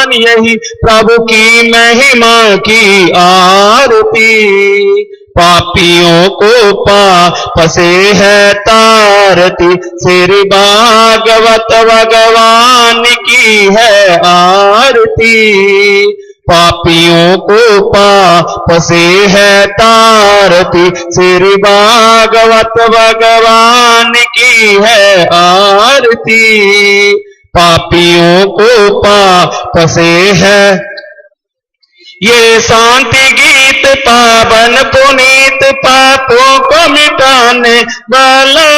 गान यही प्रभु की महिमा की आरती। पापियों को पाप से है तारती, श्री भागवत भगवान की है आरती। पापियों को पाप से है तारती, श्री भागवत भगवान की है आरती। पापियों को पाप से है ये शांति गीत, पावन पुनीत, पापों को मिटाने वाला,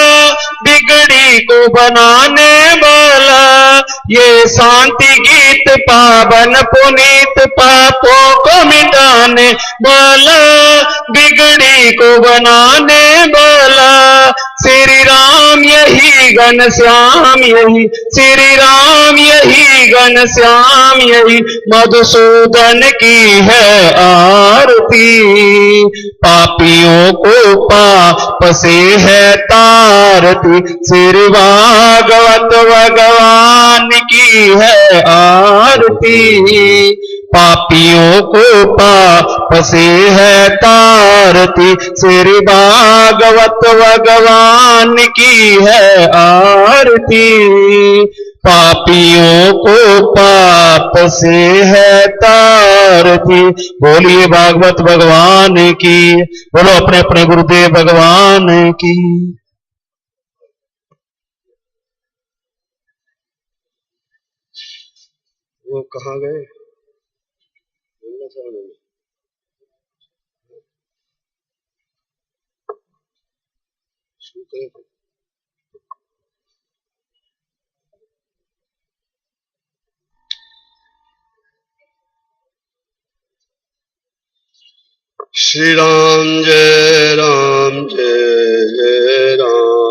बिगड़ी को बनाने वाला। ये शांति गीत, पावन पुनीत, पापों को मिटाने वाला, बिगड़ी को बनाने वाला। श्री राम यही घनश्याम यही, श्री राम यही घनश्याम यही, मधुसूदन की है आरती। पापियों को पाप से है तारती, श्री भागवत भगवान की है आरती। पापियों को पाप से है तारती, श्री भागवत भगवान की है आरती। पापियों को पाप से है तारती। बोलिए भागवत भगवान की, बोलो अपने अपने गुरुदेव भगवान की। वो कहाँ गए? श्री राम जय राम जय जय राम।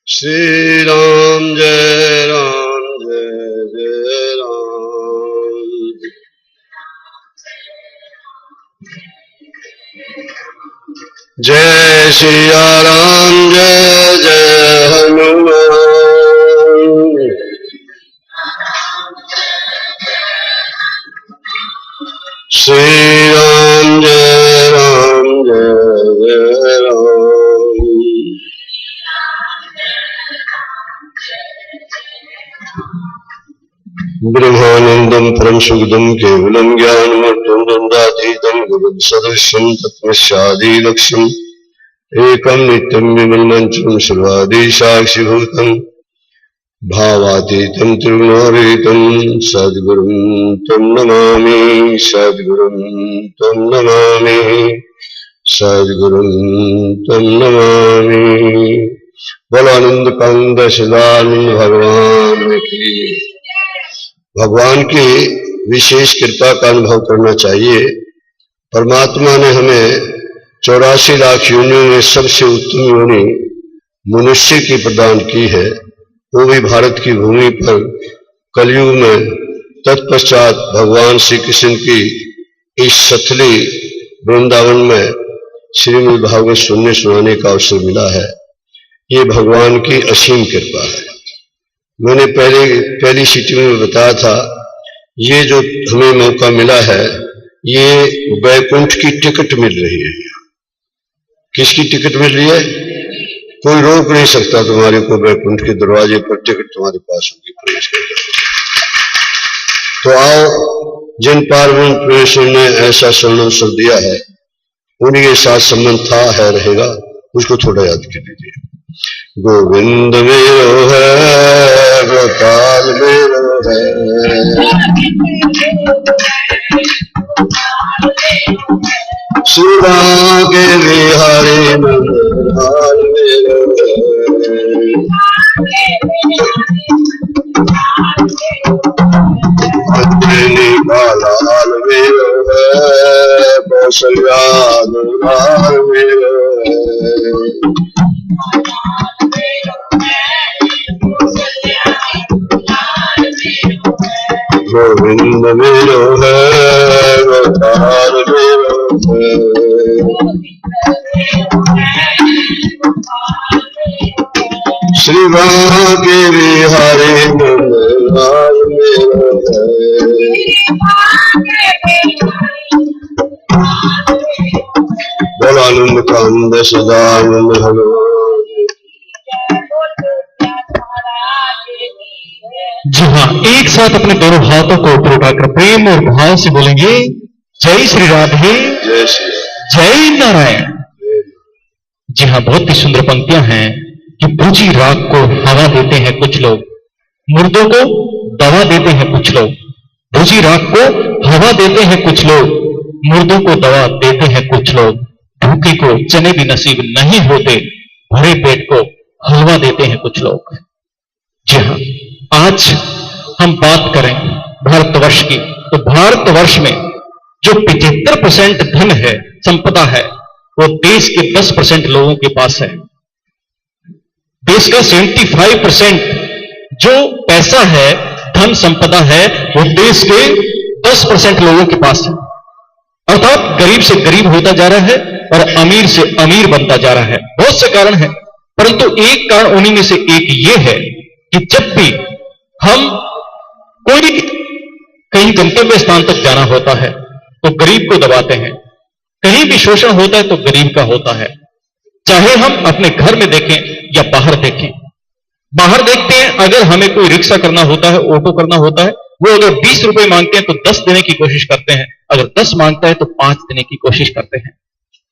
श्री राम जय राम जय जय राम। जय सिया राम जय जय हनुमान। श्री राम जय जय राम। ब्रह्मानंदम परम सुखदम केवलम ज्ञानमूर्तम द्वंद्वातीतम गुरुं सदृशं तत्मस्यादि लक्ष्यम् एकं नित्यं विमलमंचं सर्वादि साक्षिभूतम् भावातीतं त्रिगुणातीतं सद्गुरुं तं नमामि, सद्गुरुं तं नमामि, सद्गुरुं तं नमामि। बोलो आनंद कंद सदानंद भगवान की। भगवान की विशेष कृपा का अनुभव करना चाहिए। परमात्मा ने हमें 84 लाख योनियों में सबसे उत्तम योनि मनुष्य की प्रदान की है, वो भी भारत की भूमि पर कलयुग में। तत्पश्चात भगवान श्री कृष्ण की इस सथली वृंदावन में श्रीमद् भागवत सुनने सुनाने का अवसर मिला है। ये भगवान की असीम कृपा है। मैंने पहली सीटी में बताया था, ये जो हमें मौका मिला है, ये वैकुंठ की टिकट मिल रही है। किसकी टिकट मिल रही है? कोई रोक नहीं सकता तुम्हारे को, वैकुंठ के दरवाजे पर टिकट तुम्हारे पास होगी प्रवेश करने। तो आओ, जिन पावन प्रवेशों ने ऐसा स्वर्ण अवसर दिया है, उन्हीं के साथ संबंध था, है, रहेगा, उसको थोड़ा याद कर लीजिए। गोविंद मेरो है, गोपाल मेरो है, सुरा के बिहारी मनोहर मेरो है, अंजनी का लाल मेरो है, कौशल्या दुलार मेरो है, गोविंद मेरो है, गोपाल मेरो है, श्री बांके बिहारी तुम लाल मेरा बोलानंद कांद सदानंद भगवान। जी हाँ, एक साथ अपने दोनों हाथों को ऊपर उठाकर प्रेम और भाव से बोलेंगे जय श्री राधे, जय श्री जय नारायण। जी हाँ, बहुत ही सुंदर पंक्तियां हैं कि भुजी राग को हवा देते हैं कुछ लोग, मुर्दों को दवा देते हैं कुछ लोग। भुजी राग को हवा देते हैं कुछ लोग, मुर्दों को दवा देते हैं कुछ लोग। भूखे को चने भी नसीब नहीं होते, भरे पेट को हलवा देते हैं कुछ लोग। जी हाँ, आज हम बात करें भारतवर्ष की, तो भारतवर्ष में जो 75% धन है, संपदा है, वो देश के 10% लोगों के पास है। देश का 75% जो पैसा है, धन संपदा है, वो देश के 10% लोगों के पास है। अर्थात गरीब से गरीब होता जा रहा है और अमीर से अमीर बनता जा रहा है। बहुत से कारण हैं, परंतु एक कारण उन्हीं में से एक ये है कि जब भी हम कोई कहीं गंतव्य स्थान तक जाना होता है तो गरीब को दबाते हैं, कहीं भी शोषण होता है तो गरीब का होता है। चाहे हम अपने घर में देखें या बाहर देखें। बाहर देखते हैं, अगर हमें कोई रिक्शा करना होता है, ऑटो करना होता है, वो अगर 20 रुपए मांगते हैं तो 10 देने की कोशिश करते हैं, अगर 10 मांगता है तो 5 देने की कोशिश करते हैं।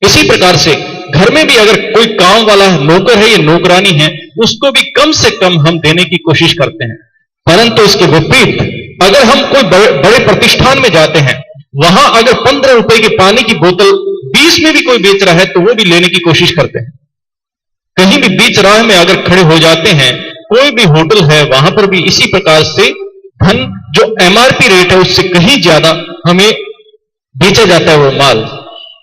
इसी प्रकार से घर में भी अगर कोई काम वाला नौकर है या नौकरानी है, उसको भी कम से कम हम देने की कोशिश करते हैं। परंतु इसके विपरीत अगर हम कोई बड़े प्रतिष्ठान में जाते हैं, वहां अगर 15 रुपए की पानी की बोतल 20 में भी कोई बेच रहा है तो वो भी लेने की कोशिश करते हैं। कहीं भी बीच राह में अगर खड़े हो जाते हैं, कोई भी होटल है, वहां पर भी इसी प्रकार से धन जो एमआरपी रेट है उससे कहीं ज्यादा हमें बेचा जाता है वो माल,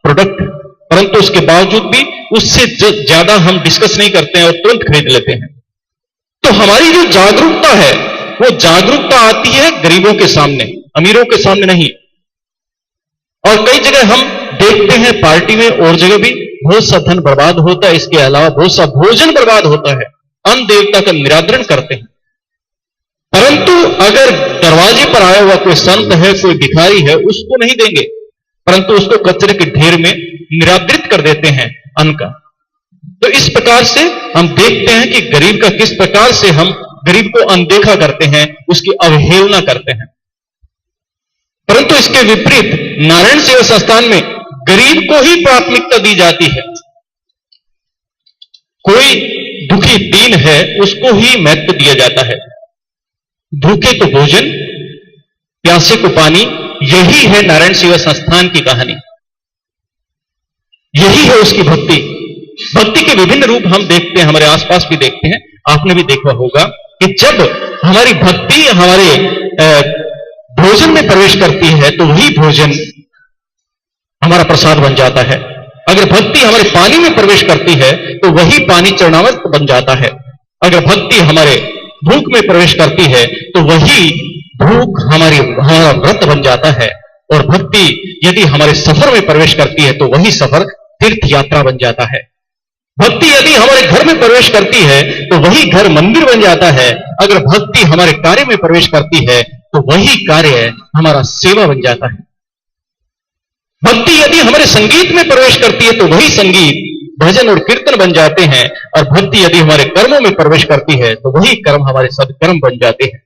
प्रोडक्ट। परंतु उसके बावजूद भी उससे ज्यादा हम डिस्कस नहीं करते हैं और तुरंत खरीद लेते हैं। तो हमारी जो जागरूकता है, वो जागरूकता आती है गरीबों के सामने, अमीरों के सामने नहीं। और कई जगह हम देखते हैं पार्टी में और जगह भी बहुत सा धन बर्बाद होता है, इसके अलावा बहुत सा भोजन बर्बाद होता है, अन्न देवता का निरादरण करते हैं। परंतु अगर दरवाजे पर आया हुआ कोई संत है, कोई भिखारी है, उसको नहीं देंगे, परंतु उसको कचरे के ढेर में निरादृत कर देते हैं अन्न का। तो इस प्रकार से हम देखते हैं कि गरीब का किस प्रकार से हम गरीब को अनदेखा करते हैं, उसकी अवहेलना करते हैं। परंतु इसके विपरीत नारायण सेवा संस्थान में गरीब को ही प्राथमिकता दी जाती है। कोई दुखी दीन है, उसको ही महत्व दिया जाता है। भूखे को भोजन, प्यासे को पानी, यही है नारायण सेवा संस्थान की कहानी, यही है उसकी भक्ति। भक्ति के विभिन्न रूप हम देखते हैं, हमारे आसपास भी देखते हैं। आपने भी देखा होगा कि जब हमारी भक्ति हमारे भोजन में प्रवेश करती है तो वही भोजन हमारा प्रसाद बन जाता है। अगर भक्ति हमारे पानी में प्रवेश करती है तो वही पानी चरणामृत बन जाता है। अगर भक्ति हमारे भूख में प्रवेश करती है तो वही भूख हमारा व्रत बन जाता है। और भक्ति यदि हमारे सफर में प्रवेश करती है तो वही सफर तीर्थ यात्रा बन जाता है। भक्ति यदि हमारे घर में प्रवेश करती है तो वही घर मंदिर बन जाता है। अगर भक्ति हमारे कार्य में प्रवेश करती है तो वही कार्य हमारा सेवा बन जाता है। भक्ति यदि हमारे संगीत में प्रवेश करती है तो वही संगीत भजन और कीर्तन बन जाते हैं। और भक्ति यदि हमारे कर्मों में प्रवेश करती है तो वही कर्म हमारे सदकर्म बन जाते हैं।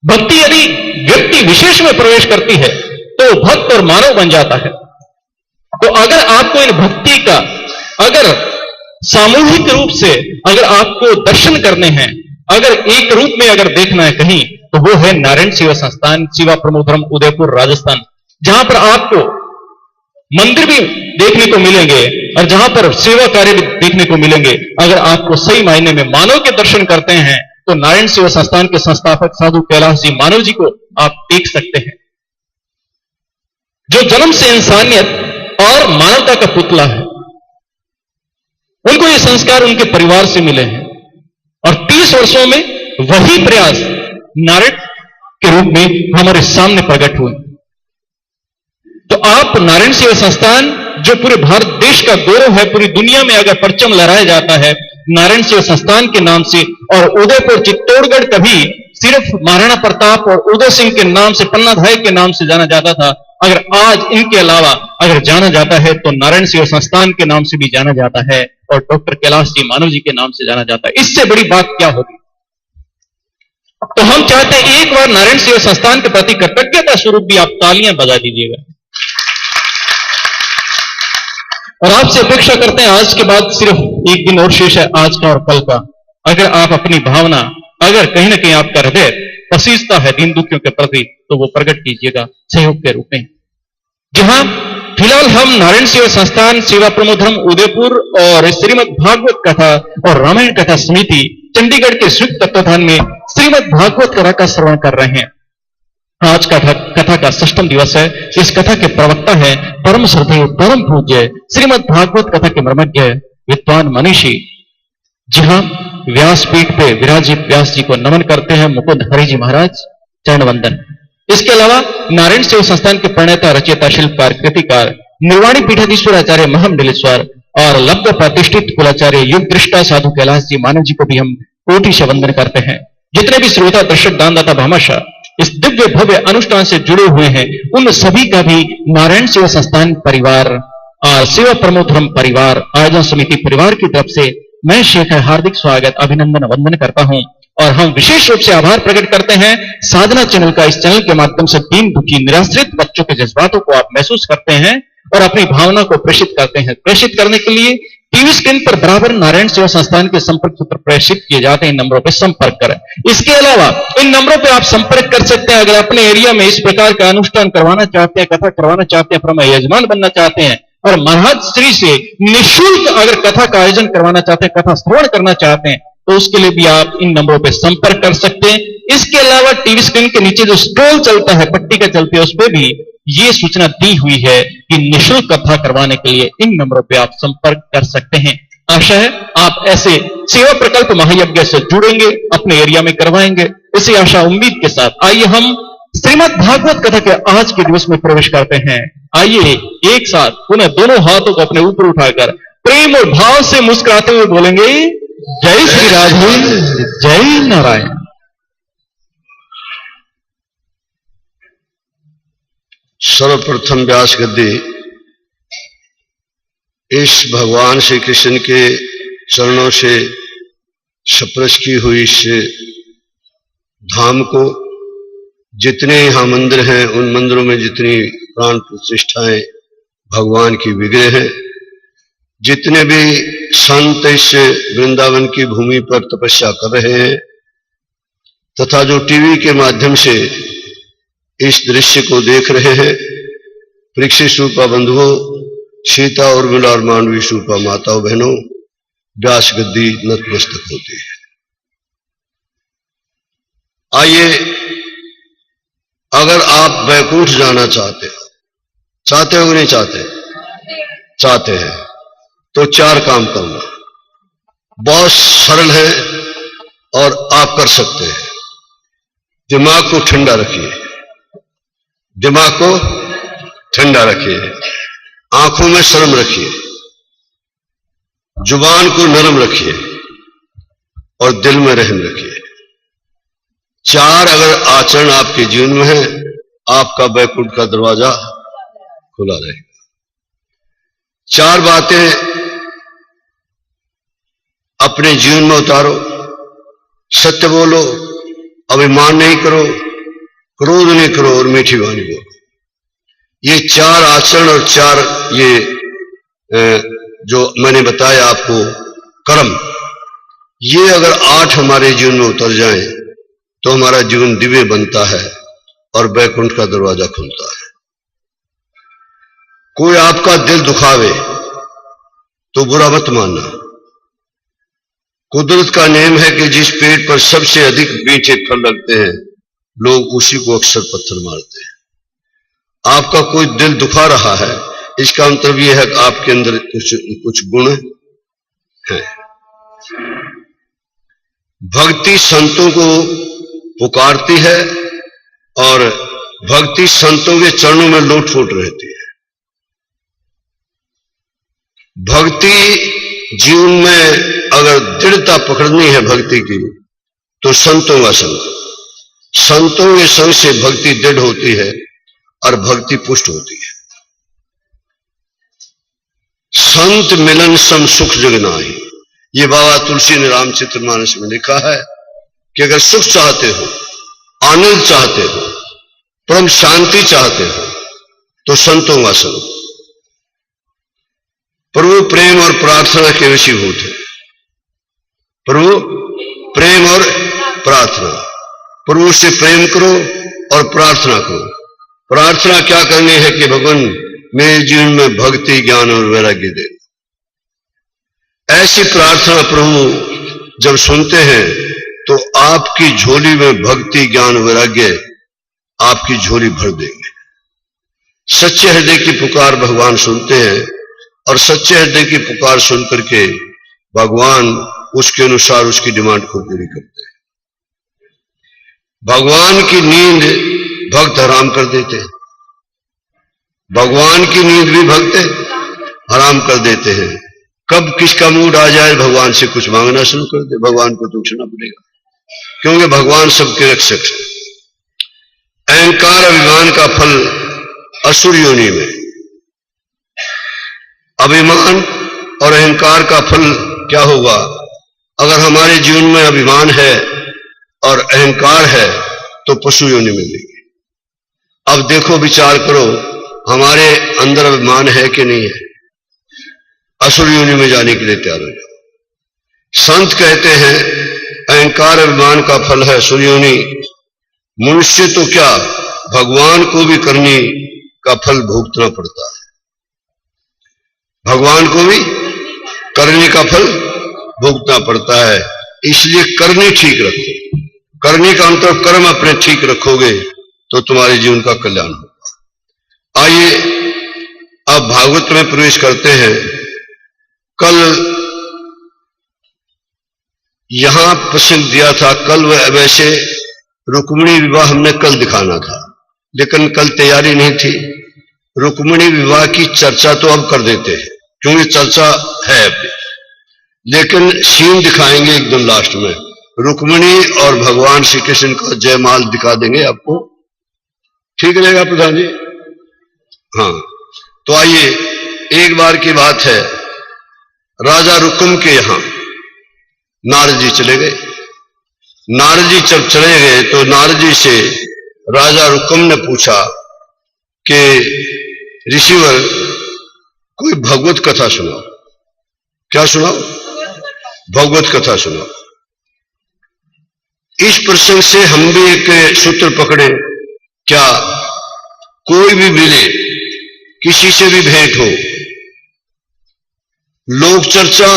भक्ति यदि व्यक्ति विशेष में प्रवेश करती है तो भक्त और मानव बन जाता है। तो अगर आपको इन भक्ति का अगर सामूहिक रूप से अगर आपको दर्शन करने हैं, अगर एक रूप में अगर देखना है कहीं, तो वो है नारायण सेवा संस्थान, शिवा प्रमोदरम, उदयपुर, राजस्थान, जहां पर आपको मंदिर भी देखने को मिलेंगे और जहां पर सेवा कार्य भी देखने को मिलेंगे। अगर आपको सही मायने में मानव के दर्शन करते हैं तो नारायण सेवा संस्थान के संस्थापक साधु कैलाश जी मानव जी को आप देख सकते हैं, जो जन्म से इंसानियत और मानवता का पुतला है। उनको ये संस्कार उनके परिवार से मिले हैं और 30 वर्षों में वही प्रयास नारायण के रूप में हमारे सामने प्रकट हुए। तो आप नारायण सेवा संस्थान जो पूरे भारत देश का गौरव है, पूरी दुनिया में अगर परचम लहराया जाता है नारायण सेवा संस्थान के नाम से, और उदयपुर चित्तौड़गढ़ कभी सिर्फ महाराणा प्रताप और उदय सिंह के नाम से, पन्नाधाय के नाम से जाना जाता था। अगर आज इनके अलावा अगर जाना जाता है तो नारायण सेवा संस्थान के नाम से भी जाना जाता है और डॉक्टर कैलाश जी मानव जी के नाम से जाना जाता है। इससे बड़ी बात क्या होगी? तो हम चाहते हैं एक बार नारायण सेवा संस्थान के प्रति कृतज्ञता स्वरूप भी आप तालियां बजा दीजिएगा, और आपसे अपेक्षा करते हैं आज के बाद सिर्फ एक दिन और शेष है, आज का और कल का। अगर आप अपनी भावना, अगर कहीं ना कहीं आपका हृदय पसीजता है दीन दुखियों के प्रति, तो वो प्रकट कीजिएगा सहयोग के रूप में। जहां फिलहाल हम नारायण सेवा संस्थान, सेवा प्रमोधर्म उदयपुर और श्रीमद् भागवत कथा और रामायण कथा समिति चंडीगढ़ के संयुक्त तत्वाधान में श्रीमद् भागवत कथा का श्रवण कर रहे हैं। आज का कथा का 6वां दिवस है। इस कथा के प्रवक्ता है परम श्रद्धेय परम पूज्य श्रीमद् भागवत कथा के मर्मज्ञ विद्वान मनीषी। जहां व्यासपीठ पे विराजित व्यास जी को नमन करते हैं मुकुंद हरि जी महाराज, चरण वंदन। इसके अलावा नारायण सेवा संस्थान के प्रणेता, रचयिता, शिल्पकार, कृतिकार निर्वाणी पीठाधीश्वर आचार्य महमंडलेश्वर और लब्ध प्रतिष्ठित कुलाचार्य युग दृष्टा साधु कैलाश जी मानव जी को भी हम कोटि से वंदन करते हैं। जितने भी श्रोता, दर्शक, दानदाता, भामाशाह इस दिव्य भव्य अनुष्ठान से जुड़े हुए हैं, उन सभी का भी नारायण सेवा संस्थान परिवार और सेवा प्रमोधर्म परिवार, आयोजन समिति परिवार की तरफ से मैं शेखर हार्दिक स्वागत, अभिनंदन, वंदन करता हूं। और हम विशेष रूप से आभार प्रकट करते हैं साधना चैनल का। इस चैनल के माध्यम से दीन दुखी निराश्रित बच्चों के जज्बातों को आप महसूस करते हैं और अपनी भावना को प्रेषित करते हैं। प्रेषित करने के लिए टीवी स्क्रीन पर बराबर नारायण सेवा संस्थान के संपर्क सूत्र प्रेषित किए जाते हैं। इन नंबरों पर संपर्क करें। इसके अलावा इन नंबरों पर आप संपर्क कर सकते हैं अगर अपने एरिया में इस प्रकार का अनुष्ठान करवाना चाहते हैं, कथा करवाना चाहते हैं, अपना यजमान बनना चाहते हैं और महाराज श्री से निःशुल्क अगर कथा का आयोजन करवाना चाहते हैं, कथा श्रवण करना चाहते हैं, तो उसके लिए भी आप इन नंबरों पर संपर्क कर सकते हैं। इसके अलावा टीवी स्क्रीन के नीचे जो स्क्रॉल चलता है, पट्टिका चलती है, उस पर भी ये सूचना दी हुई है कि निःशुल्क कथा करवाने के लिए इन नंबरों पे आप संपर्क कर सकते हैं। आशा है आप ऐसे सेवा प्रकल्प महायज्ञ से जुड़ेंगे, अपने एरिया में करवाएंगे, इसी आशा उम्मीद के साथ आइए हम श्रीमद् भागवत कथा के आज के दिवस में प्रवेश करते हैं। आइए एक साथ पुनः दोनों हाथों को अपने ऊपर उठाकर प्रेम और भाव से मुस्कुराते हुए बोलेंगे, जय श्री राधे, जय नारायण। सर्वप्रथम व्यास गद्दी इस भगवान श्री कृष्ण के चरणों से स्पर्श की हुई इस धाम को, जितने यहां मंदिर हैं उन मंदिरों में जितनी प्राण प्रतिष्ठाएं भगवान की विग्रह हैं, जितने भी संत इस वृंदावन की भूमि पर तपस्या कर रहे हैं तथा जो टीवी के माध्यम से इस दृश्य को देख रहे हैं, परीक्षित स्वरूपा बंधुओं, सीता और उर्मिला और मानवी स्वरूपा माताओं बहनों, व्यास गद्दी नतमस्तक होती है। आइए, अगर आप वैकुंठ जाना चाहते हो कि नहीं चाहते? चाहते हैं तो 4 काम करना बहुत सरल है और आप कर सकते हैं। दिमाग को ठंडा रखिए, दिमाग को ठंडा रखिए, आंखों में शर्म रखिए, जुबान को नरम रखिए और दिल में रहम रखिए। 4 अगर आचरण आपके जीवन में है, आपका वैकुंठ का दरवाजा खुला रहेगा। 4 बातें अपने जीवन में उतारो। सत्य बोलो, अभिमान नहीं करो, क्रोध नहीं करो और मीठी वाणी बोलो। ये 4 आचरण और 4 ये जो मैंने बताया आपको कर्म, ये अगर 8 हमारे जीवन में उतर जाएं तो हमारा जीवन दिव्य बनता है और वैकुंठ का दरवाजा खुलता है। कोई आपका दिल दुखावे तो बुरा मत मानना। कुदरत का नियम है कि जिस पेड़ पर सबसे अधिक मीठे फल लगते हैं, लोग उसी को अक्सर पत्थर मारते हैं। आपका कोई दिल दुखा रहा है, इसका मतलब यह है कि आपके अंदर कुछ गुण है। भक्ति संतों को पुकारती है और भक्ति संतों के चरणों में लोट-पोट रहती है। भक्ति जीवन में अगर दृढ़ता पकड़नी है भक्ति की तो संतों का संग, संतों के संग से भक्ति दृढ़ होती है और भक्ति पुष्ट होती है। संत मिलन सम सुख जग नाहि, ये बाबा तुलसी ने रामचरितमानस में लिखा है कि अगर सुख चाहते हो, आनंद चाहते हो, परम शांति चाहते हो तो संतों का संग। प्रभु प्रेम और प्रार्थना के वशीभूत है। प्रभु प्रेम और प्रार्थना, प्रभु से प्रेम करो और प्रार्थना करो। प्रार्थना क्या करनी है कि भगवान मेरे जीवन में भक्ति, ज्ञान और वैराग्य दे। ऐसी प्रार्थना प्रभु जब सुनते हैं तो आपकी झोली में भक्ति, ज्ञान, वैराग्य आपकी झोली भर देंगे। सच्चे हृदय की पुकार भगवान सुनते हैं और सच्चे हृदय की पुकार सुन करके भगवान उसके अनुसार उसकी डिमांड को पूरी करते हैं। भगवान की नींद भक्त हराम कर देते हैं, भगवान की नींद भी भक्त हराम कर देते हैं। कब किसका मूड आ जाए भगवान से कुछ मांगना शुरू कर दे, भगवान को तो उठना पड़ेगा, क्योंकि भगवान सबके रक्षक है। अहंकार अभिमान का फल असुर योनि में, अभिमान और अहंकार का फल क्या होगा? अगर हमारे जीवन में अभिमान है और अहंकार है तो पशु योनि मिलेगी। अब देखो, विचार करो, हमारे अंदर अभिमान है कि नहीं है? असुर योनि में जाने के लिए तैयार हो जाओ। संत कहते हैं अहंकार अभिमान का फल है असुर योनि। मनुष्य तो क्या, भगवान को भी करनी का फल भुगतना पड़ता है। भगवान को भी करने का फल भुगतना पड़ता है। इसलिए करनी ठीक रखो, करने का मतलब कर्म अपने ठीक रखोगे तो तुम्हारे जीवन का कल्याण होगा। आइए अब भागवत में प्रवेश करते हैं। कल यहां प्रसंग दिया था, कल वैसे रुक्मिणी विवाह हमने कल दिखाना था, लेकिन कल तैयारी नहीं थी। रुक्मिणी विवाह की चर्चा तो अब कर देते हैं क्योंकि चर्चा है अभी, लेकिन सीन दिखाएंगे एकदम लास्ट में। रुक्मिणी और भगवान श्री कृष्ण का जयमाल दिखा देंगे आपको। ठीक रहेगा प्रधान जी? हाँ, तो आइए, एक बार की बात है, राजा रुक्म के यहां नारद जी चले गए। नारद जी जब चले गए तो नारद जी से राजा रुक्म ने पूछा कि ऋषिवर कोई भगवत कथा सुनाओ। क्या सुनाओ? भगवत कथा सुनाओ। इस प्रसंग से हम भी एक सूत्र पकड़े, क्या कोई भी मिले, किसी से भी भेंट हो, लोक चर्चा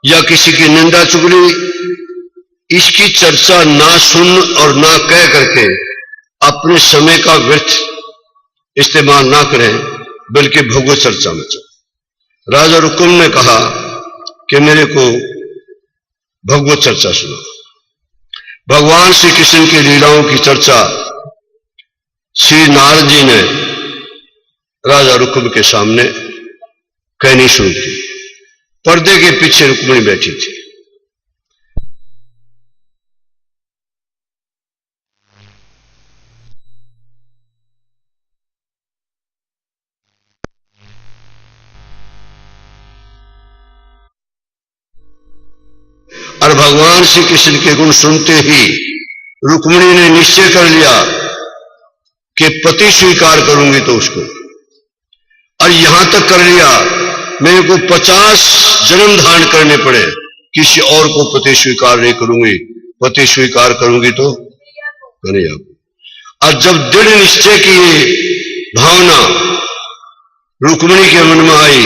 या किसी की निंदा चुगली, इसकी चर्चा ना सुन और ना कह करके अपने समय का व्यर्थ इस्तेमाल ना करें, बल्कि भगवत चर्चा में चले। राजा रुक्म ने कहा कि मेरे को भगवत चर्चा सुनो। भगवान श्री कृष्ण की लीलाओं की चर्चा श्री नारद जी ने राजा रुक्म के सामने कहनी शुरू की। पर्दे के पीछे रुक्मिणी बैठी थी। और भगवान श्री कृष्ण के गुण सुनते ही रुक्मिणी ने निश्चय कर लिया कि पति स्वीकार करूंगी तो उसको, और यहां तक कर लिया मेरे को 50 जन्म धारण करने पड़े, किसी और को पति स्वीकार नहीं करूंगी, पति स्वीकार करूंगी तो कन्हैया को। और जब दृढ़ निश्चय की ये भावना रुक्मिणी के मन में आई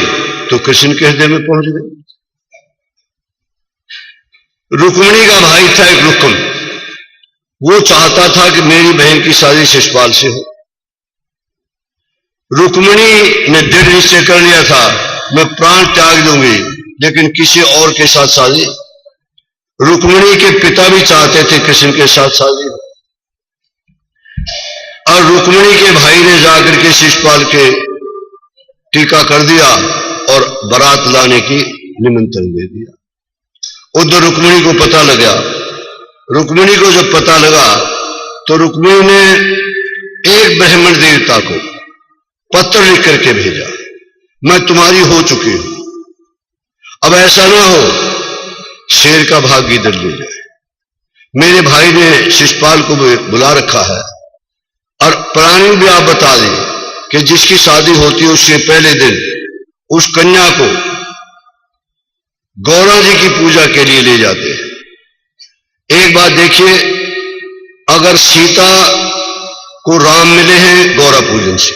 तो कृष्ण के हृदय में पहुंच गई। रुक्मिणी का भाई था एक रुक्म, वो चाहता था कि मेरी बहन की शादी शिशुपाल से हो। रुक्मिणी ने दृढ़ निश्चय कर लिया था मैं प्राण त्याग दूंगी, लेकिन किसी और के साथ शादी। रुक्मिणी के पिता भी चाहते थे कृष्ण के साथ शादी, और रुक्मिणी के भाई ने जाकर के शिशुपाल के टीका कर दिया और बारात लाने की निमंत्रण दे दिया। उधर रुक्मिणी को पता लगा। रुक्मिणी को जब पता लगा तो रुक्मिणी ने एक ब्राह्मण देवता को पत्र लिख करके भेजा, मैं तुम्हारी हो चुकी हूं, अब ऐसा ना हो शेर का भाग इधर ले जाए। मेरे भाई ने शिषपाल को बुला रखा है और प्राणी भी आप बता दें कि जिसकी शादी होती है उससे पहले दिन उस कन्या को गौरा जी की पूजा के लिए ले जाते हैं। एक बात देखिए, अगर सीता को राम मिले हैं गौरा पूजन से,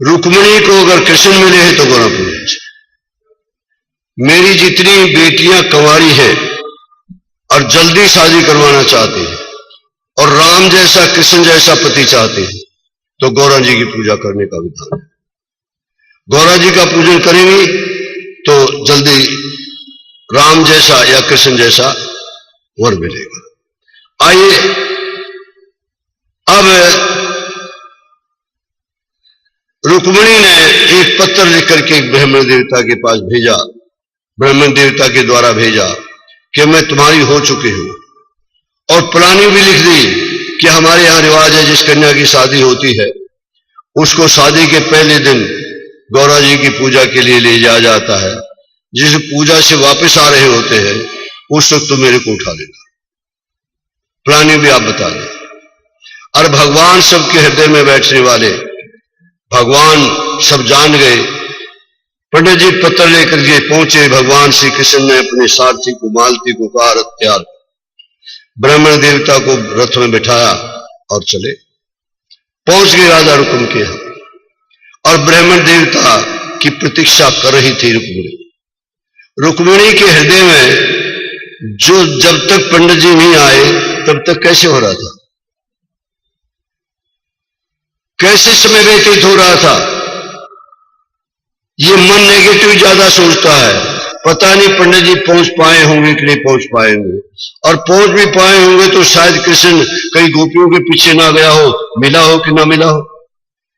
रुक्मिणी को अगर कृष्ण मिले हैं तो गौरा पूजन से। मेरी जितनी बेटियां कंवारी है और जल्दी शादी करवाना चाहती हैं और राम जैसा कृष्ण जैसा पति चाहते हैं तो गौरा जी की पूजा करने का विधान है। गौरा जी का पूजन करेंगी तो जल्दी राम जैसा या कृष्ण जैसा वर मिलेगा। आइए अब रुक्मिणी ने एक पत्र लिख करके एक ब्राह्मण देवता के पास भेजा, ब्राह्मण देवता के द्वारा भेजा कि मैं तुम्हारी हो चुकी हूं, और प्लानिंग भी लिख दी कि हमारे यहां रिवाज है जिस कन्या की शादी होती है उसको शादी के पहले दिन गौरा जी की पूजा के लिए ले जाया जाता है। जिस पूजा से वापस आ रहे होते हैं उस वक्त तो मेरे को उठा लेना। प्लानिंग भी आप बता दें। और भगवान सबके हृदय में बैठने वाले भगवान सब जान गए। पंडित जी पत्र लेकर के पहुंचे। भगवान श्री कृष्ण ने अपने सारथी को मालती को कहा रथ तैयार। ब्राह्मण देवता को रथ में बिठाया और चले। पहुंच गए राजा रुक्म के यहां और ब्राह्मण देवता की प्रतीक्षा कर रही थी रुक्मिणी। रुक्मिणी के हृदय में जो जब तक पंडित जी नहीं आए तब तक कैसे हो रहा था, कैसे समय व्यतीत हो रहा था। ये मन नेगेटिव ज्यादा सोचता है, पता नहीं पंडित जी पहुंच पाए होंगे कि नहीं पहुंच पाए होंगे, और पहुंच भी पाए होंगे तो शायद कृष्ण कई गोपियों के पीछे ना गया हो, मिला हो कि ना मिला हो,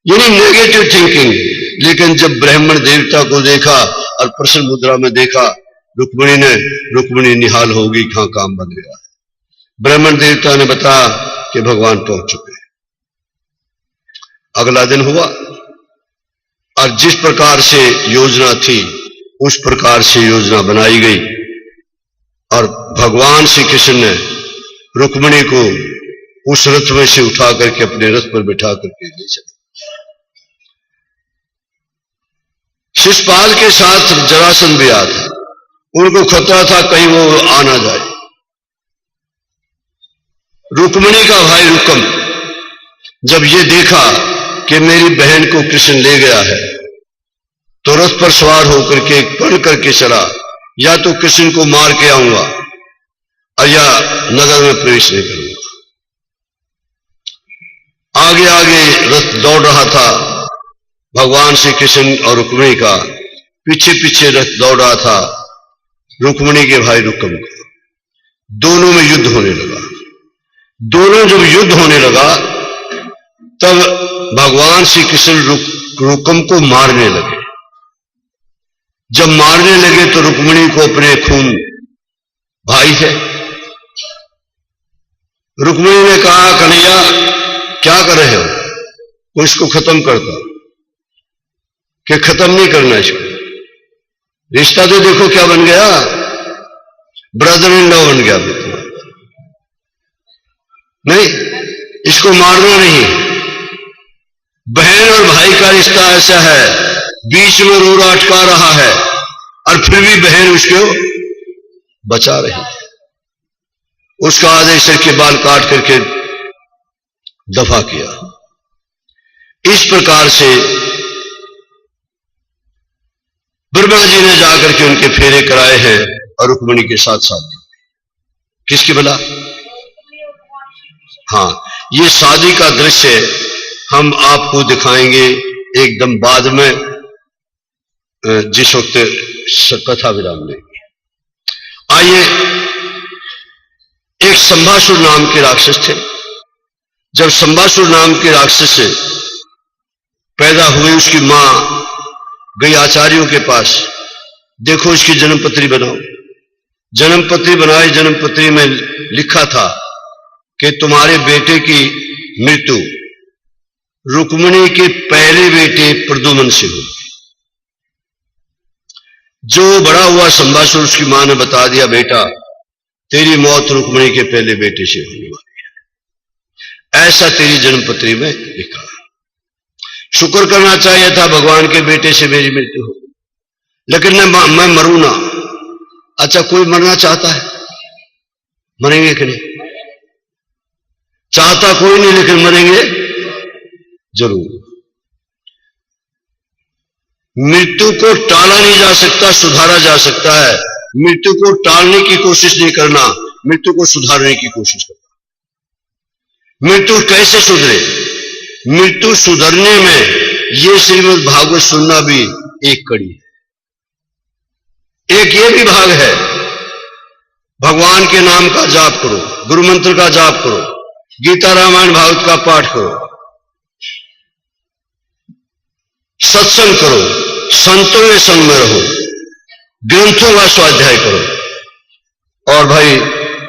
यानी नेगेटिव थिंकिंग। लेकिन जब ब्राह्मण देवता को देखा और प्रसन्न मुद्रा में देखा रुक्मिणी निहाल होगी, कहां काम बन गया है। ब्राह्मण देवता ने बताया कि भगवान पहुंच चुके। अगला दिन हुआ और जिस प्रकार से योजना थी उस प्रकार से योजना बनाई गई और भगवान श्री कृष्ण ने रुक्मिणी को उस रथ में से उठा करके अपने रथ पर बिठा करके ले चले। शिषपाल के साथ जरासंध भी आया था। उनको खतरा था कहीं वो आ ना जाए। रुक्मिणी का भाई रुकम जब ये देखा कि मेरी बहन को कृष्ण ले गया है तो रथ पर सवार होकर के पढ़ करके चला, या तो कृष्ण को मार के आऊंगा और या नगर में प्रवेश नहीं करूंगा। आगे आगे रथ दौड़ रहा था भगवान श्री कृष्ण और रुक्मिणी का, पीछे पीछे रथ दौड़ रहा था रुक्मिणी के भाई रुकम का। दोनों में युद्ध होने लगा। दोनों जब युद्ध होने लगा तब भगवान श्री कृष्ण रुकम को मारने लगे। जब मारने लगे तो रुक्मिणी को अपने खून भाई है, रुक्मिणी ने कहा कन्हैया क्या कर रहे हो, वो इसको खत्म करता कि खत्म नहीं करना इसको। रिश्ता तो देखो क्या बन गया, ब्रदर इन लॉ बन गया। नहीं, इसको मारना नहीं। बहन और भाई का रिश्ता ऐसा है, बीच में रोड़ा अटका रहा है और फिर भी बहन उसको बचा रही है। उसका आधे सिर के बाल काट करके दफा किया। इस प्रकार से ब्रह्मा जी ने जाकर के उनके फेरे कराए हैं और रुक्मिणी के साथ शादी। किसकी भला? हाँ, ये शादी का दृश्य हम आपको दिखाएंगे एकदम बाद में, जिस वक्त कथा विराम लेंगे। आइए, एक संभासुर नाम के राक्षस थे। जब संभासुर नाम के राक्षस से पैदा हुए, उसकी मां गई आचार्यों के पास, देखो इसकी जन्मपत्री बनाओ। जन्मपत्री बनाई। जन्मपत्री में लिखा था कि तुम्हारे बेटे की मृत्यु रुक्मिणी के पहले बेटे प्रद्युम्न से हुई। जो बड़ा हुआ संभासुर, उसकी मां ने बता दिया, बेटा तेरी मौत रुक्मिणी के पहले बेटे से होने वाली है, ऐसा तेरी जन्मपत्री में लिखा। शुक्र करना चाहिए था भगवान के बेटे से मेरी मृत्यु हो, लेकिन मैं मरूं ना। अच्छा, कोई मरना चाहता है? मरेंगे कि नहीं? चाहता कोई नहीं, लेकिन मरेंगे जरूर। मृत्यु को टाला नहीं जा सकता, सुधारा जा सकता है। मृत्यु को टालने की कोशिश नहीं करना, मृत्यु को सुधारने की कोशिश करना। मृत्यु कैसे सुधरे? मृत्यु सुधरने में ये श्रीमद् भागवत सुनना भी एक कड़ी है। एक ये भी भाग है, भगवान के नाम का जाप करो, गुरु मंत्र का जाप करो, गीता रामायण भागवत का पाठ करो, सत्संग करो, संतों में संग में रहो, ग्रंथों का स्वाध्याय करो। और भाई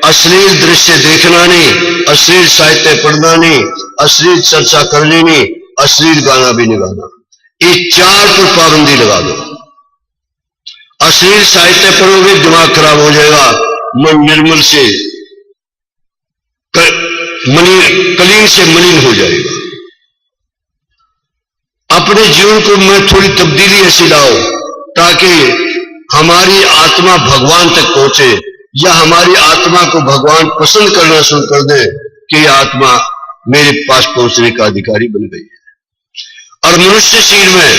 अश्लील दृश्य देखना नहीं, अश्लील साहित्य पढ़ना नहीं, अश्लील चर्चा करनी नहीं, अश्लील गाना भी नहीं गाना। ये चार पर पाबंदी लगा दो। अश्लील साहित्य पढ़ोगे दिमाग खराब हो जाएगा, मन निर्मल से कलीन से मलिन हो जाएगा। अपने जीवन को में थोड़ी तब्दीली ऐसी लाओ ताकि हमारी आत्मा भगवान तक पहुंचे, या हमारी आत्मा को भगवान पसंद करना शुरू कर दे कि यह आत्मा मेरे पास पहुंचने का अधिकारी बन गई है। और मनुष्य शरीर में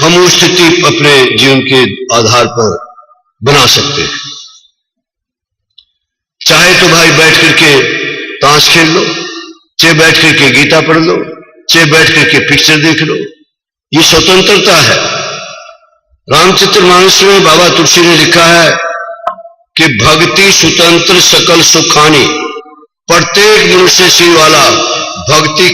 हम वो स्थिति अपने जीवन के आधार पर बना सकते हैं। चाहे तो भाई बैठ करके ताश खेल लो, चाहे बैठ करके गीता पढ़ लो, चाहे बैठ करके पिक्चर देख लो, ये स्वतंत्रता है। रामचरित मानस में बाबा तुलसी ने लिखा है कि भक्ति स्वतंत्र सकल सुखानी। प्रत्येक मनुष्य श्री वाला भक्ति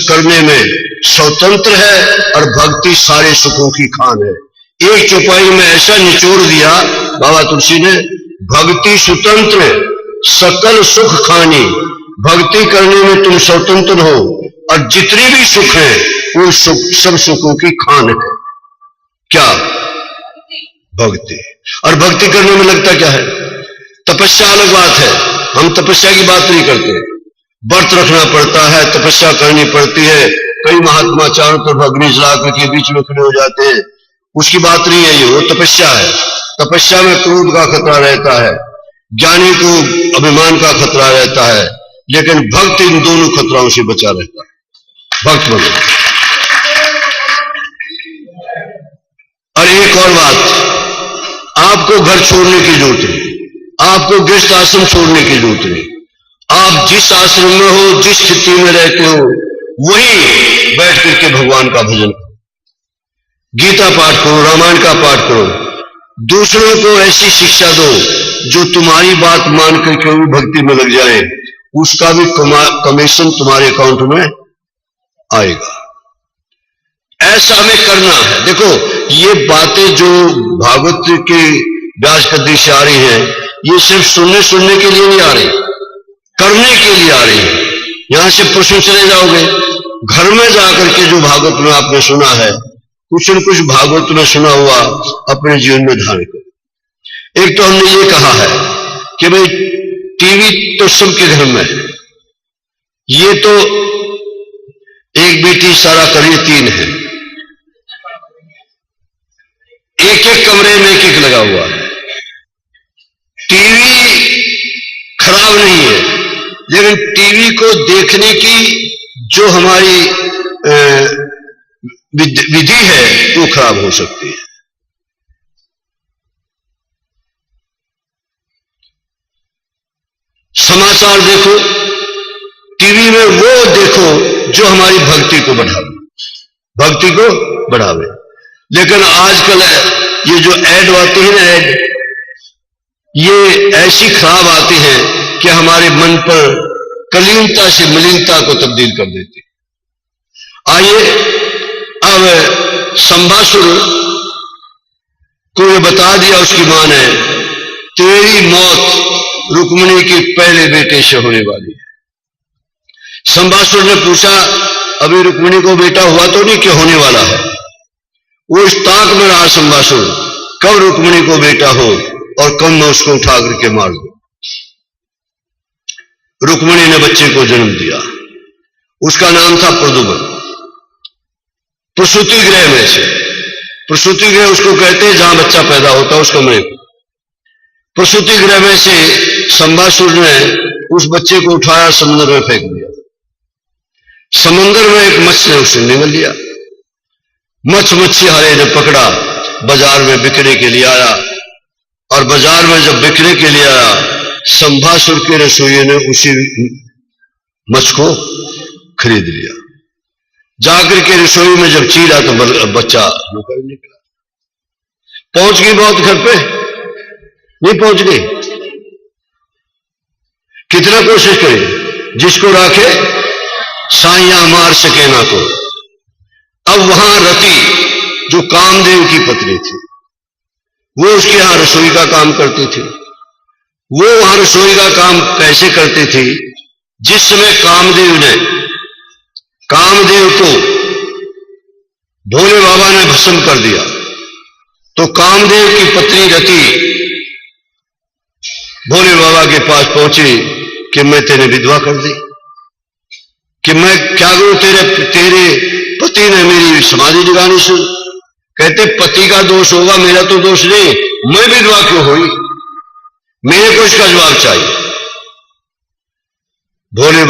करने में स्वतंत्र है और भक्ति सारे सुखों की खान है। एक चौपाई में ऐसा निचोड़ दिया बाबा तुलसी ने, भक्ति स्वतंत्र सकल सुख खानी। भक्ति करने में तुम स्वतंत्र हो और जितने भी सुख हैं उन सब सुखों की खान है। क्या? भक्ति। और भक्ति करने में लगता क्या है? तपस्या अलग बात है, हम तपस्या की बात नहीं करते। व्रत रखना पड़ता है, तपस्या करनी पड़ती है। कई महात्मा चारों तरफ अग्नि जला करके बीच में खड़े हो जाते हैं, उसकी बात नहीं है ये, वो तपस्या है। तपस्या में क्रोध का खतरा रहता है, ज्ञानी को अभिमान का खतरा रहता है, लेकिन भक्त इन दोनों खतराओं से बचा रहता है। भक्त बनो। और एक और बात, आपको घर छोड़ने की जरूरत नहीं, आपको गृहस्थ आश्रम छोड़ने की जरूरत नहीं। आप जिस आश्रम में हो, जिस स्थिति में रहते हो, वही बैठ करके भगवान का भजन करो, गीता पाठ करो, रामायण का पाठ करो। दूसरों को ऐसी शिक्षा दो जो तुम्हारी बात मान करके भी भक्ति में लग जाए, उसका भी कमीशन तुम्हारे अकाउंट में आएगा। ऐसा हमें करना है। देखो, ये बातें जो भागवत के व्यास गद्दी से आ रही हैं, ये सिर्फ सुनने के लिए नहीं आ रही, करने के लिए आ रही है। यहां से प्रश्न चले जाओगे, घर में जाकर के जो भागवत में आपने सुना है, कुछ न कुछ भागवत में सुना हुआ अपने जीवन में धारण करो। एक तो हमने ये कहा है कि भाई टीवी तो सबके घर में है, ये तो एक बेटी सारा करिए 3 है, एक कमरे में एक लगा हुआ है। टीवी खराब नहीं है, लेकिन टीवी को देखने की जो हमारी विधि है वो खराब हो सकती है। समाचार देखो, टीवी में वो देखो जो हमारी भक्ति को बढ़ावे। लेकिन आजकल ये जो ऐड आती है ना, ऐड ये ऐसी खराब आती है कि हमारे मन पर कलीनता से मलिनता को तब्दील कर देती। आइए अब संभासुर को ये बता दिया उसकी मां ने तेरी मौत रुक्मिणी के पहले बेटे से होने वाली है। संभासुर ने पूछा, अभी रुक्मिणी को बेटा हुआ तो नहीं, क्या होने वाला है? वो इस ताक में रहा संभासुर, कब रुक्मिणी को बेटा हो और कब मैं उसको उठा करके मार दूं। रुक्मिणी ने बच्चे को जन्म दिया, उसका नाम था प्रद्युम्न। प्रसूति गृह में से, प्रसूति गृह उसको कहते हैं जहां बच्चा पैदा होता है, उस कमरे को। प्रसूति गृह में से संभासुर ने उस बच्चे को उठाया, समुद्र में फेंक दिया। समुद्र में एक मत्स्य ने उसे निगल लिया। मच्छियारे ने पकड़ा, बाजार में बिकने के लिए आया, और बाजार में जब बिकने के लिए आया, संभासुर के रसोइये ने उसी मच्छ को खरीद लिया। जाकर के रसोई में जब चीरा तो बच्चा निकल निकला। पहुंच गई मौत घर पे? नहीं पहुंच गई। कितना कोशिश करे, जिसको राखे साइया मार सके ना को। अब वहां रति जो कामदेव की पत्नी थी, वो उसके यहां रसोई का काम करती थी। वो वहां रसोई का काम कैसे करती थी? जिस समय कामदेव को भोले बाबा ने भस्म कर दिया, तो कामदेव की पत्नी रति भोले बाबा के पास पहुंची कि मैं तेरे विधवा कर दी, कि मैं क्या करूं, तेरे पति ने मेरी समाधि जगानी सुन। कहते पति का दोष होगा, मेरा तो दोष नहीं, मैं विधवा क्यों हुई, मेरे को इसका जवाब चाहिए। भोले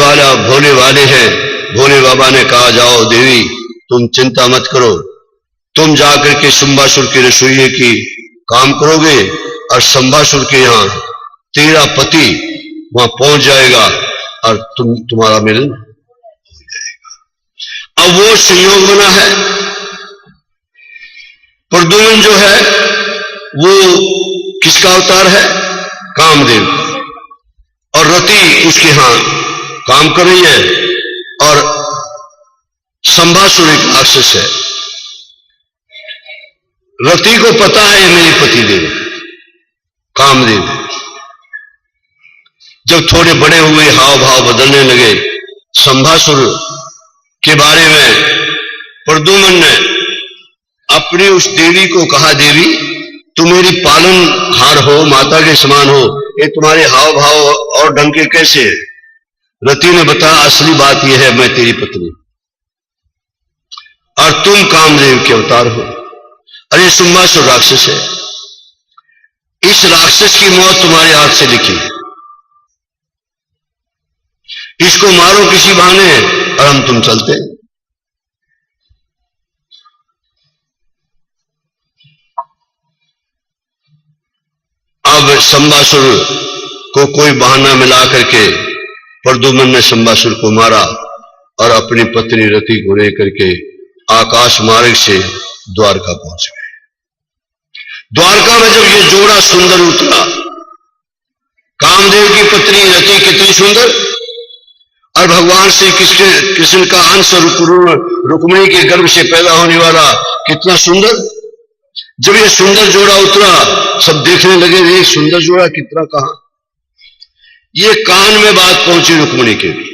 वाले हैं। भोले बाबा ने कहा, जाओ देवी, तुम चिंता मत करो, तुम जाकर के संभासुर के रसोइये की काम करोगे, और संभासुर के यहां तेरा पति वहां पहुंच जाएगा और तुम्हारा मिलन हो जाएगा। अब वो संयोग बना है। प्रद्युम्न जो है वो किसका अवतार है? कामदेव का। और रति उसके यहां काम कर रही है, और संभासुर एक राक्षस है। रति को पता है ये मेरी पति देव कामदेव। जब थोड़े बड़े हुए, हाव भाव बदलने लगे, संभासुर के बारे में प्रद्युम्न ने अपनी उस देवी को कहा, देवी तुम मेरी पालन हार हो, माता के समान हो, ये तुम्हारे हाव भाव और ढंग के कैसे है? रति ने बताया, असली बात यह है, मैं तेरी पत्नी और तुम कामदेव के अवतार हो। अरे संभासुर राक्षस है, इस राक्षस की मौत तुम्हारे हाथ से लिखी है, इसको मारो किसी बहाने और हम तुम चलते। अब संभासुर को कोई बहाना मिला करके प्रद्युम्न ने संभासुर को मारा और अपनी पत्नी रति को लेकर के आकाश मार्ग से द्वारका पहुंच गए। द्वारका में जब ये जोड़ा सुंदर उतरा, कामदेव की पत्नी रति कितनी सुंदर, और भगवान श्री कृष्ण का अंश रुक्मिणी के गर्भ से पैदा होने वाला कितना सुंदर। जब ये सुंदर जोड़ा उतरा, सब देखने लगे, ये सुंदर जोड़ा कितना कहां। ये कान में बात पहुंची रुक्मिणी के भी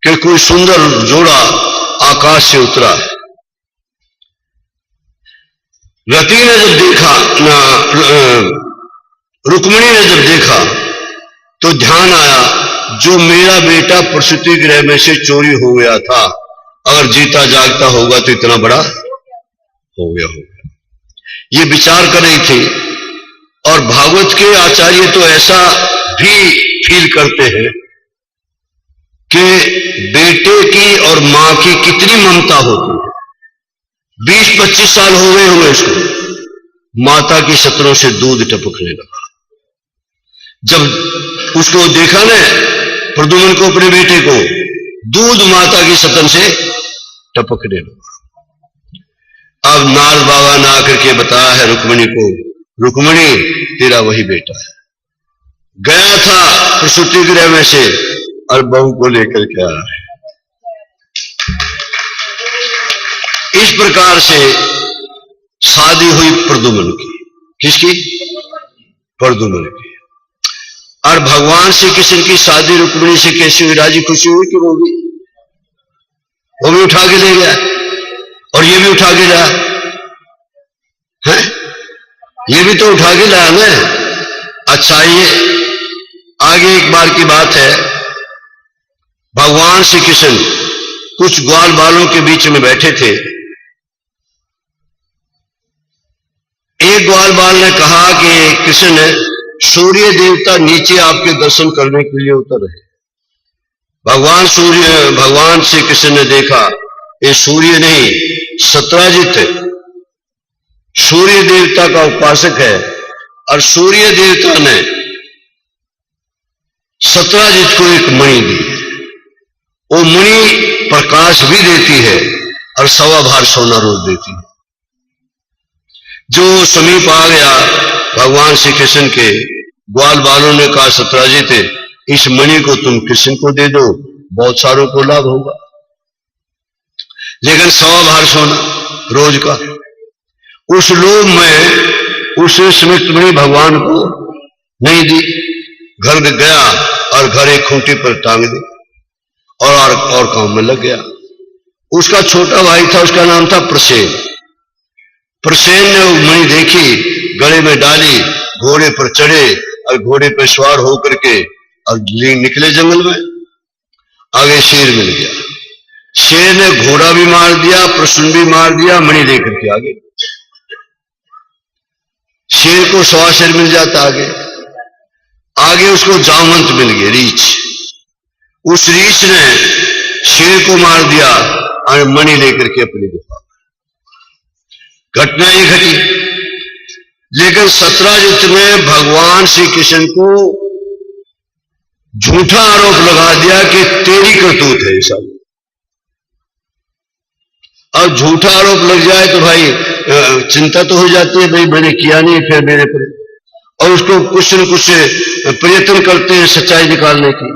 कि कोई सुंदर जोड़ा आकाश से उतरा है। रति ने जब देखा रुक्मिणी ने जब देखा तो ध्यान आया, जो मेरा बेटा प्रसूति गृह में से चोरी हो गया था, अगर जीता जागता होगा तो इतना बड़ा हो गया होगा। ये विचार कर रही थी। और भागवत के आचार्य तो ऐसा भी फील करते हैं कि बेटे की और मां की कितनी ममता होती है। 20-25 साल हो गए हुए उसको, माता की सतरों से दूध टपकने लगा। जब उसको देखा ना प्रद्युम्न को, अपने बेटे को, दूध माता की सतन से टपकने लगा। अब नारद बाबा ने आकर के बताया है रुक्मिणी को, रुक्मिणी तेरा वही बेटा है, गया था प्रसूति गृह में से और बहू को लेकर के आया है। इस प्रकार से शादी हुई प्रद्युम्न की। किसकी? प्रद्युम्न की। और भगवान श्री कृष्ण की शादी रुक्मिणी से कैसी हुई, राजी खुशी हुई कि वो भी उठा के ले गया और ये भी उठा के लाया है, ये भी तो उठा के लाया ना। अच्छा, ये आगे एक बार की बात है, भगवान श्री कृष्ण कुछ ग्वाल बालों के बीच में बैठे थे। एक ग्वाल बाल ने कहा कि कृष्ण, सूर्य देवता नीचे आपके दर्शन करने के लिए उतर रहे। भगवान श्री कृष्ण ने देखा ये सूर्य नहीं, सत्राजित है, सूर्य देवता का उपासक है। और सूर्य देवता ने सत्राजित को एक मणि दी। वो मणि प्रकाश भी देती है और 1.25 भार सोना रोज देती है। जो समीप आ गया भगवान श्री कृष्ण के, ग्वाल बालों ने कहा, सत्राजित, इस मणि को तुम कृष्ण को दे दो, बहुत सारों को लाभ होगा। लेकिन 1.25 भार सोना रोज का, उस लोभ में उसने स्मृत मणि भगवान को नहीं दी। घर गया और घर एक खूंटी पर टांग दी और काम में लग गया। उसका छोटा भाई था, उसका नाम था प्रसेन। प्रसेन ने वो मणि देखी, गले में डाली, घोड़े पर चढ़े और घोड़े पर सवार होकर के और निकले जंगल में। आगे शेर मिल गया, शेर ने घोड़ा भी मार दिया, प्रसून भी मार दिया, मणि लेकर के आगे। शेर को 1.25 शेर मिल जाता आगे उसको जामवंत मिल गए, रीछ। उस रीछ ने शेर को मार दिया और मणि लेकर के अपनी गुफा। घटना ये घटी, लेकिन सत्राजित ने भगवान श्री कृष्ण को झूठा आरोप लगा दिया कि तेरी करतूत है ये सब। और झूठा आरोप लग जाए तो भाई चिंता तो हो जाती है, भाई मैंने किया नहीं फिर मेरे पर, और उसको कुछ न कुछ प्रयत्न करते हैं सच्चाई निकालने की।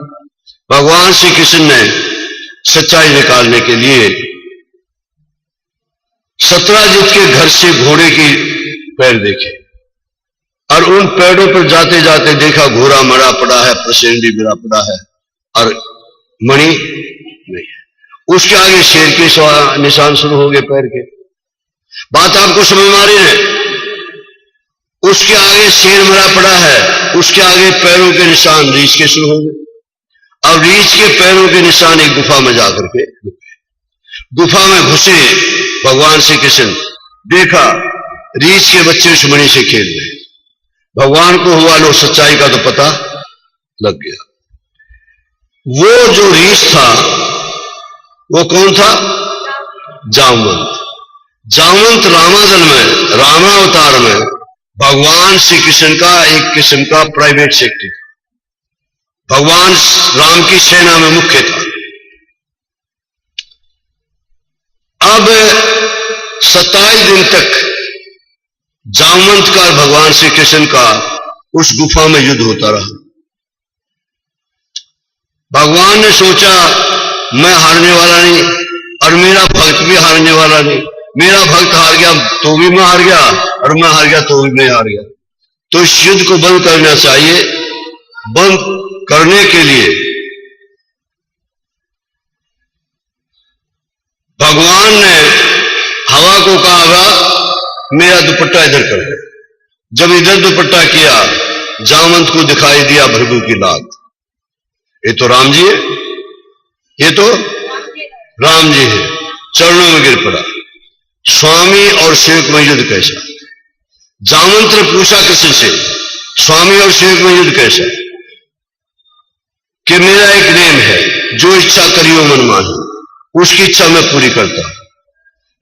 भगवान श्री कृष्ण ने सच्चाई निकालने के लिए सत्राजित के घर से घोड़े के पैर देखे और उन पैरों पर जाते जाते देखा घोड़ा मरा पड़ा है, प्रसेन भी मरा पड़ा है और मणि नहीं है। उसके आगे शेर के निशान शुरू हो गए पैर के। बात आपको समझ में आ रही है? उसके आगे शेर मरा पड़ा है, उसके आगे पैरों के निशान रीछ के शुरू हो गए। अब रीछ के पैरों के निशान एक गुफा में जाकर के, गुफा में घुसे भगवान श्री कृष्ण, देखा रीछ के बच्चे उस मणि से खेल रहे। भगवान को हुआ लो सच्चाई का तो पता लग गया। वो जो रीछ था वो कौन था? जामवंत। जामवंत रामादल में, रामावतार में भगवान श्री कृष्ण का एक किस्म का प्राइवेट सेक्रेटरी, भगवान राम की सेना में मुख्य था। अब 27 दिन तक जामवंत का भगवान श्री कृष्ण का उस गुफा में युद्ध होता रहा। भगवान ने सोचा मैं हारने वाला नहीं और मेरा भक्त भी हारने वाला नहीं। मेरा भक्त हार गया तो भी मैं हार गया और मैं हार गया तो भी मैं हार गया। तो इस युद्ध को बंद करना चाहिए। बंद करने के लिए भगवान ने हवा को कहा मेरा दुपट्टा इधर कर दो। जब इधर दुपट्टा किया जामवंत को दिखाई दिया भृगु की लात। ये तो राम जी है, ये तो राम जी है। चरणों में गिर पड़ा। स्वामी और सेवक में युद्ध कैसा? जामवंत ने पूछा कृष्ण से स्वामी और सेवक में युद्ध कैसा? कि मेरा एक नेम है, जो इच्छा करियो मन मानो, उसकी इच्छा मैं पूरी करता हूं।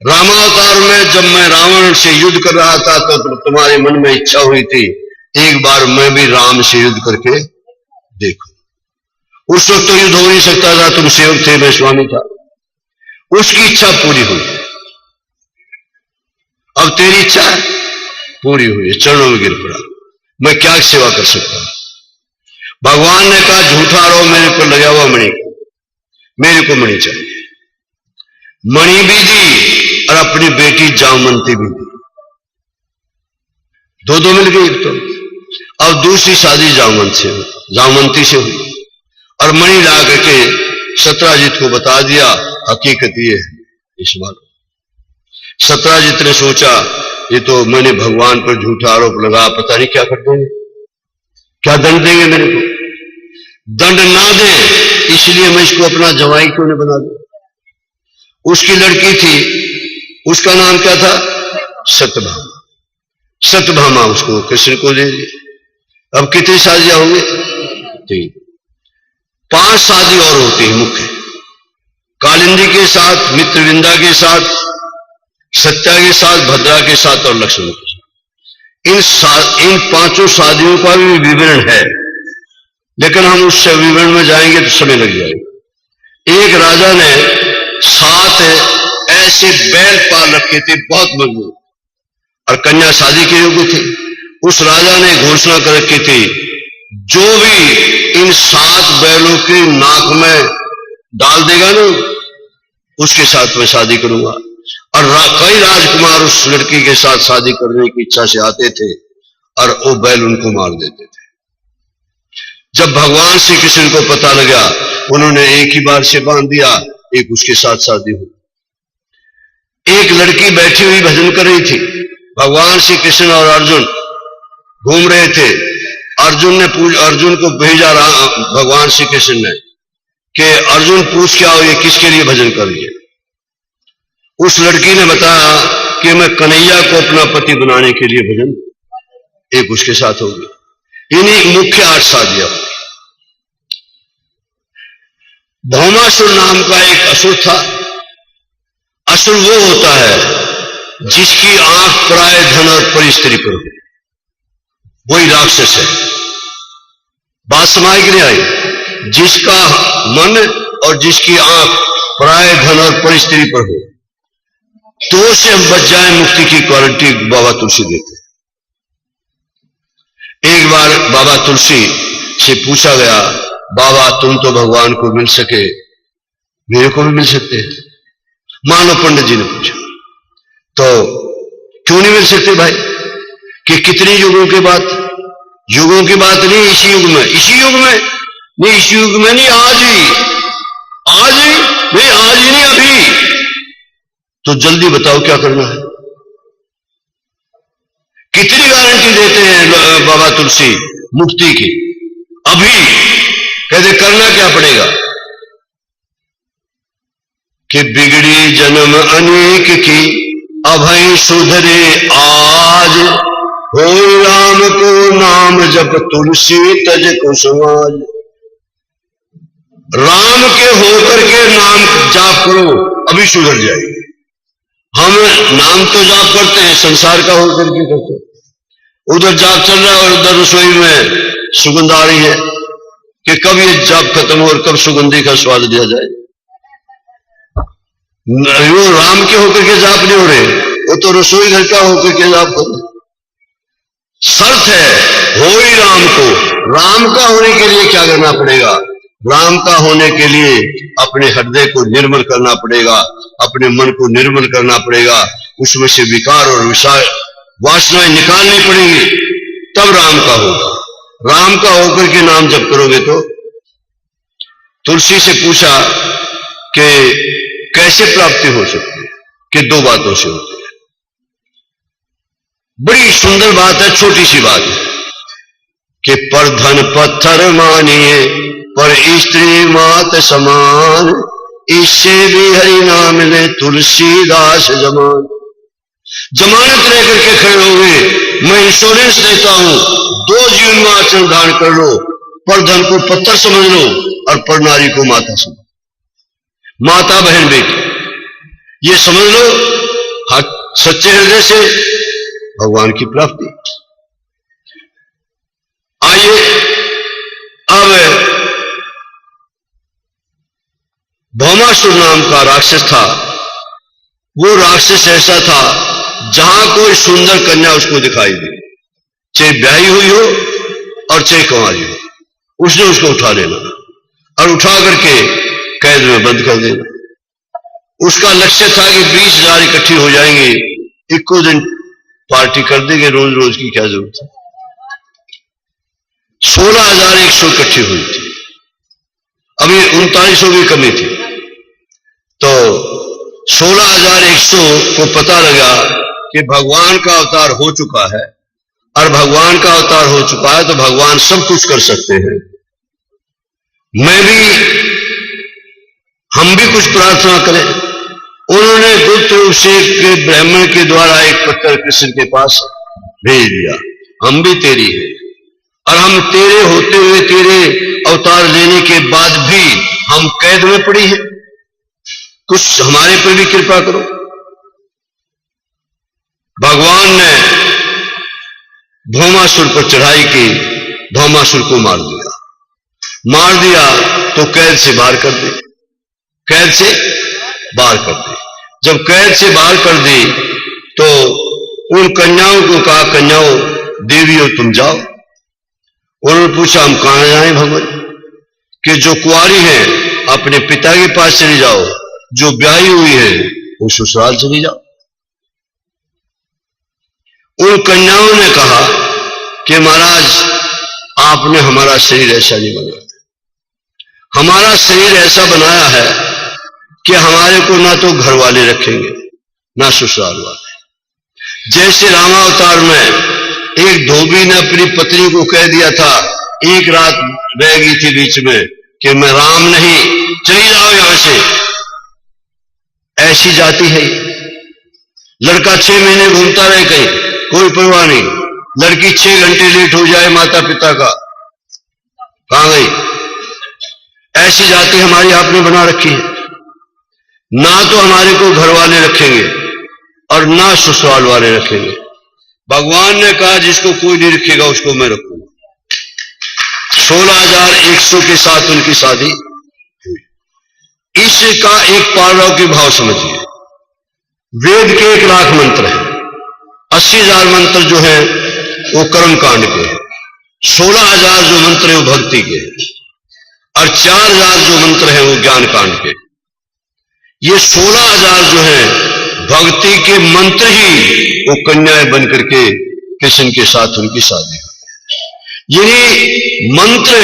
रामावतार में जब मैं रावण से युद्ध कर रहा था तो तुम्हारे मन में इच्छा हुई थी एक बार मैं भी राम से युद्ध करके देखूं। उस वक्त तो युद्ध हो नहीं सकता था, तुम सेवक थे, मैं स्वामी था। उसकी इच्छा पूरी हुई। अब तेरी इच्छा पूरी हुई, चरणों में गिर पड़ा। मैं क्या सेवा कर सकता हूं? भगवान ने कहा झूठा आरोप मेरे पर लगा हुआ मणि, मेरे को मणि चाहिए। मणि भी दी और अपनी बेटी जामवंती भी दी। दो मिल गई। तो अब दूसरी शादी जामवंती से हुई और मणि ला करके सत्राजित को बता दिया। हकीकत ये है इस बार सत्राजित ने सोचा ये तो मैंने भगवान पर झूठा आरोप लगा, पता नहीं क्या कर देंगे, क्या दंड देंगे मेरे को। दंड ना दे इसलिए मैं इसको अपना जवाई क्यों नहीं बना दूं। उसकी लड़की थी, उसका नाम क्या था? सत्यभामा। सत्यभामा उसको कृष्ण को दे दी। अब कितनी शादियां होंगी? 3। 5 शादी और होती है मुख्य, कालिंदी के साथ, मित्रविंदा के साथ, सत्या के साथ, भद्रा के साथ और लक्ष्मण के साथ। इन 5 शादियों का भी विवरण है, लेकिन हम उस विवरण में जाएंगे तो समय लग जाएगा। एक राजा ने 7 ऐसे बैल पाल रखे थे, बहुत मजबूत, और कन्या शादी के योग्य थी। उस राजा ने घोषणा कर रखी थी, जो भी इन 7 बैलों के नाक में डाल देगा ना, उसके साथ मैं शादी करूंगा। और कई राजकुमार उस लड़की के साथ शादी करने की इच्छा से आते थे और वो बैल उनको मार देते थे। जब भगवान श्री कृष्ण को पता लगा, उन्होंने एक ही बार से बांध दिया, एक उसके साथ शादी हुई। एक लड़की बैठी हुई भजन कर रही थी, भगवान श्री कृष्ण और अर्जुन घूम रहे थे। अर्जुन को भेजा भगवान श्री कृष्ण ने कि अर्जुन पूछ क्या हो, ये किसके लिए भजन कर रही है। उस लड़की ने बताया कि मैं कन्हैया को अपना पति बनाने के लिए भजन, एक उसके साथ होगी। इन्हीं मुख्य 8 शादियां। भौमासुर नाम का एक असुर था। असुर वो होता है जिसकी आंख पराये धन और परी स्त्री पर हो, वही राक्षस है। बात समझ के नहीं आई? जिसका मन और जिसकी आंख पराये धन और परी स्त्री पर हो, तो से हम बच जाए, मुक्ति की गारंटी बाबा तुलसी देते। एक बार बाबा तुलसी से पूछा गया, बाबा तुम तो भगवान को मिल सके, मेरे को भी मिल सकते हैं? मानव पंडित जी ने पूछा। तो क्यों नहीं मिल सकते भाई? कि कितने युगों के बाद? युगों की बात नहीं, इसी युग में, इसी युग में नहीं, इसी युग में नहीं, आज ही नहीं, आज ही नहीं, अभी। तो जल्दी बताओ क्या करना है? कितनी गारंटी देते हैं बाबा तुलसी मुक्ति की? अभी कहते करना क्या पड़ेगा कि बिगड़ी जन्म अनेक की, अभय सुधरे आज, हो राम को नाम जप तुलसी तज को समाज। राम के होकर के नाम जाप करो, अभी सुधर जाएगी। हम नाम तो जाप करते हैं, संसार का होकर के करते हैं। उधर जाप चल रहा है और उधर रसोई में सुगंध आ रही है कि कब ये जाप खत्म हो और कब सुगंधी का स्वाद दिया जाए। वो राम के होकर के जाप नहीं हो रहे, वो तो रसोई घर का होकर के जाप कर रहे। शर्त है हो ही राम को। राम का होने के लिए क्या करना पड़ेगा? राम का होने के लिए अपने हृदय को निर्मल करना पड़ेगा, अपने मन को निर्मल करना पड़ेगा, उसमें से विकार और वासनाएं निकालनी पड़ेंगी, तब राम का होगा। राम का होकर के नाम जप करोगे तो। तुलसी से पूछा कि कैसे प्राप्ति हो सकती है? कि 2 बातों से होती है। बड़ी सुंदर बात है, छोटी सी बात है कि पर धन पत्थर मानिए, पर स्त्री मात समान, इससे भी हरि नाम ले तुलसीदास जमान। जमानत लेकर के खड़े हो गए, मैं इंश्योरेंस देता हूं, 2 जीवन में आचरण धारण कर लो। पर धन को पत्थर समझ लो और पर नारी को माता समझ, माता बहन बेटी, ये समझ लो। सच्चे हृदय से भगवान की प्राप्ति। आइए अब भौमासुर नाम का राक्षस था। वो राक्षस ऐसा था जहां कोई सुंदर कन्या उसको दिखाई दे, चाहे ब्याही हुई हो और चाहे कुंवारी हो, उसने उसको उठा लेना और उठा करके कैद में बंद कर देना। उसका लक्ष्य था कि 20,000 इकट्ठी हो जाएंगे, 1 दिन पार्टी कर देंगे, रोज रोज की क्या जरूरत है। 16,100 इकट्ठी हुई थी, अभी 3900 भी कमी थी। तो 16,100 को पता लगा कि भगवान का अवतार हो चुका है, और भगवान का अवतार हो चुका है तो भगवान सब कुछ कर सकते हैं। हम भी कुछ प्रार्थना करें। उन्होंने गुप्त रूप से ब्राह्मण के द्वारा एक पत्र कृष्ण के पास भेज दिया, हम भी तेरी है, और हम तेरे होते हुए, तेरे अवतार लेने के बाद भी हम कैद में पड़ी हैं, कुछ हमारे पर भी कृपा करो। भगवान ने भौमासुर पर चढ़ाई की, भौमासुर को मार दिया तो कैद से बाहर कर दी, कैद से बाहर कर दी। जब कैद से बाहर कर दी तो उन कन्याओं को कहा, कन्याओं देवियों तुम जाओ। उन्होंने पूछा हम कहां जाएं भगवान? कि जो कुंवारी है अपने पिता के पास चली जाओ, जो ब्याही हुई है वो ससुराल चली जाओ। उन कन्याओं ने कहा कि महाराज आपने हमारा शरीर ऐसा नहीं बनाया, हमारा शरीर ऐसा बनाया है कि हमारे को ना तो घर वाले रखेंगे ना ससुराल वाले। जैसे रामावतार में एक धोबी ने अपनी पत्नी को कह दिया था, एक रात रह गई थी बीच में, कि मैं राम नहीं, चली जाओ यहां से, ऐसी जाति है। लड़का 6 महीने घूमता रहे कहीं, कोई परवाह नहीं, लड़की 6 घंटे लेट हो जाए माता पिता का, कहां गई? ऐसी जाति हमारी आपने बना रखी है, ना तो हमारे को घर वाले रखेंगे और ना ससुराल वाले रखेंगे। भगवान ने कहा जिसको कोई नहीं रखेगा उसको मैं रखूंगा। 16,100 के साथ उनकी शादी हुई। इसका एक पाराव के भाव समझिए। वेद के 1,00,000 मंत्र हैं, 80,000 मंत्र जो है वो कर्म कांड के, 16,000 जो मंत्र है वो भक्ति के, और 4,000 जो मंत्र हैं वो ज्ञान कांड के। ये 16,000 जो है भक्ति के मंत्र ही वो कन्याएं बन करके कृष्ण के साथ उनकी शादी हुई। यही मंत्र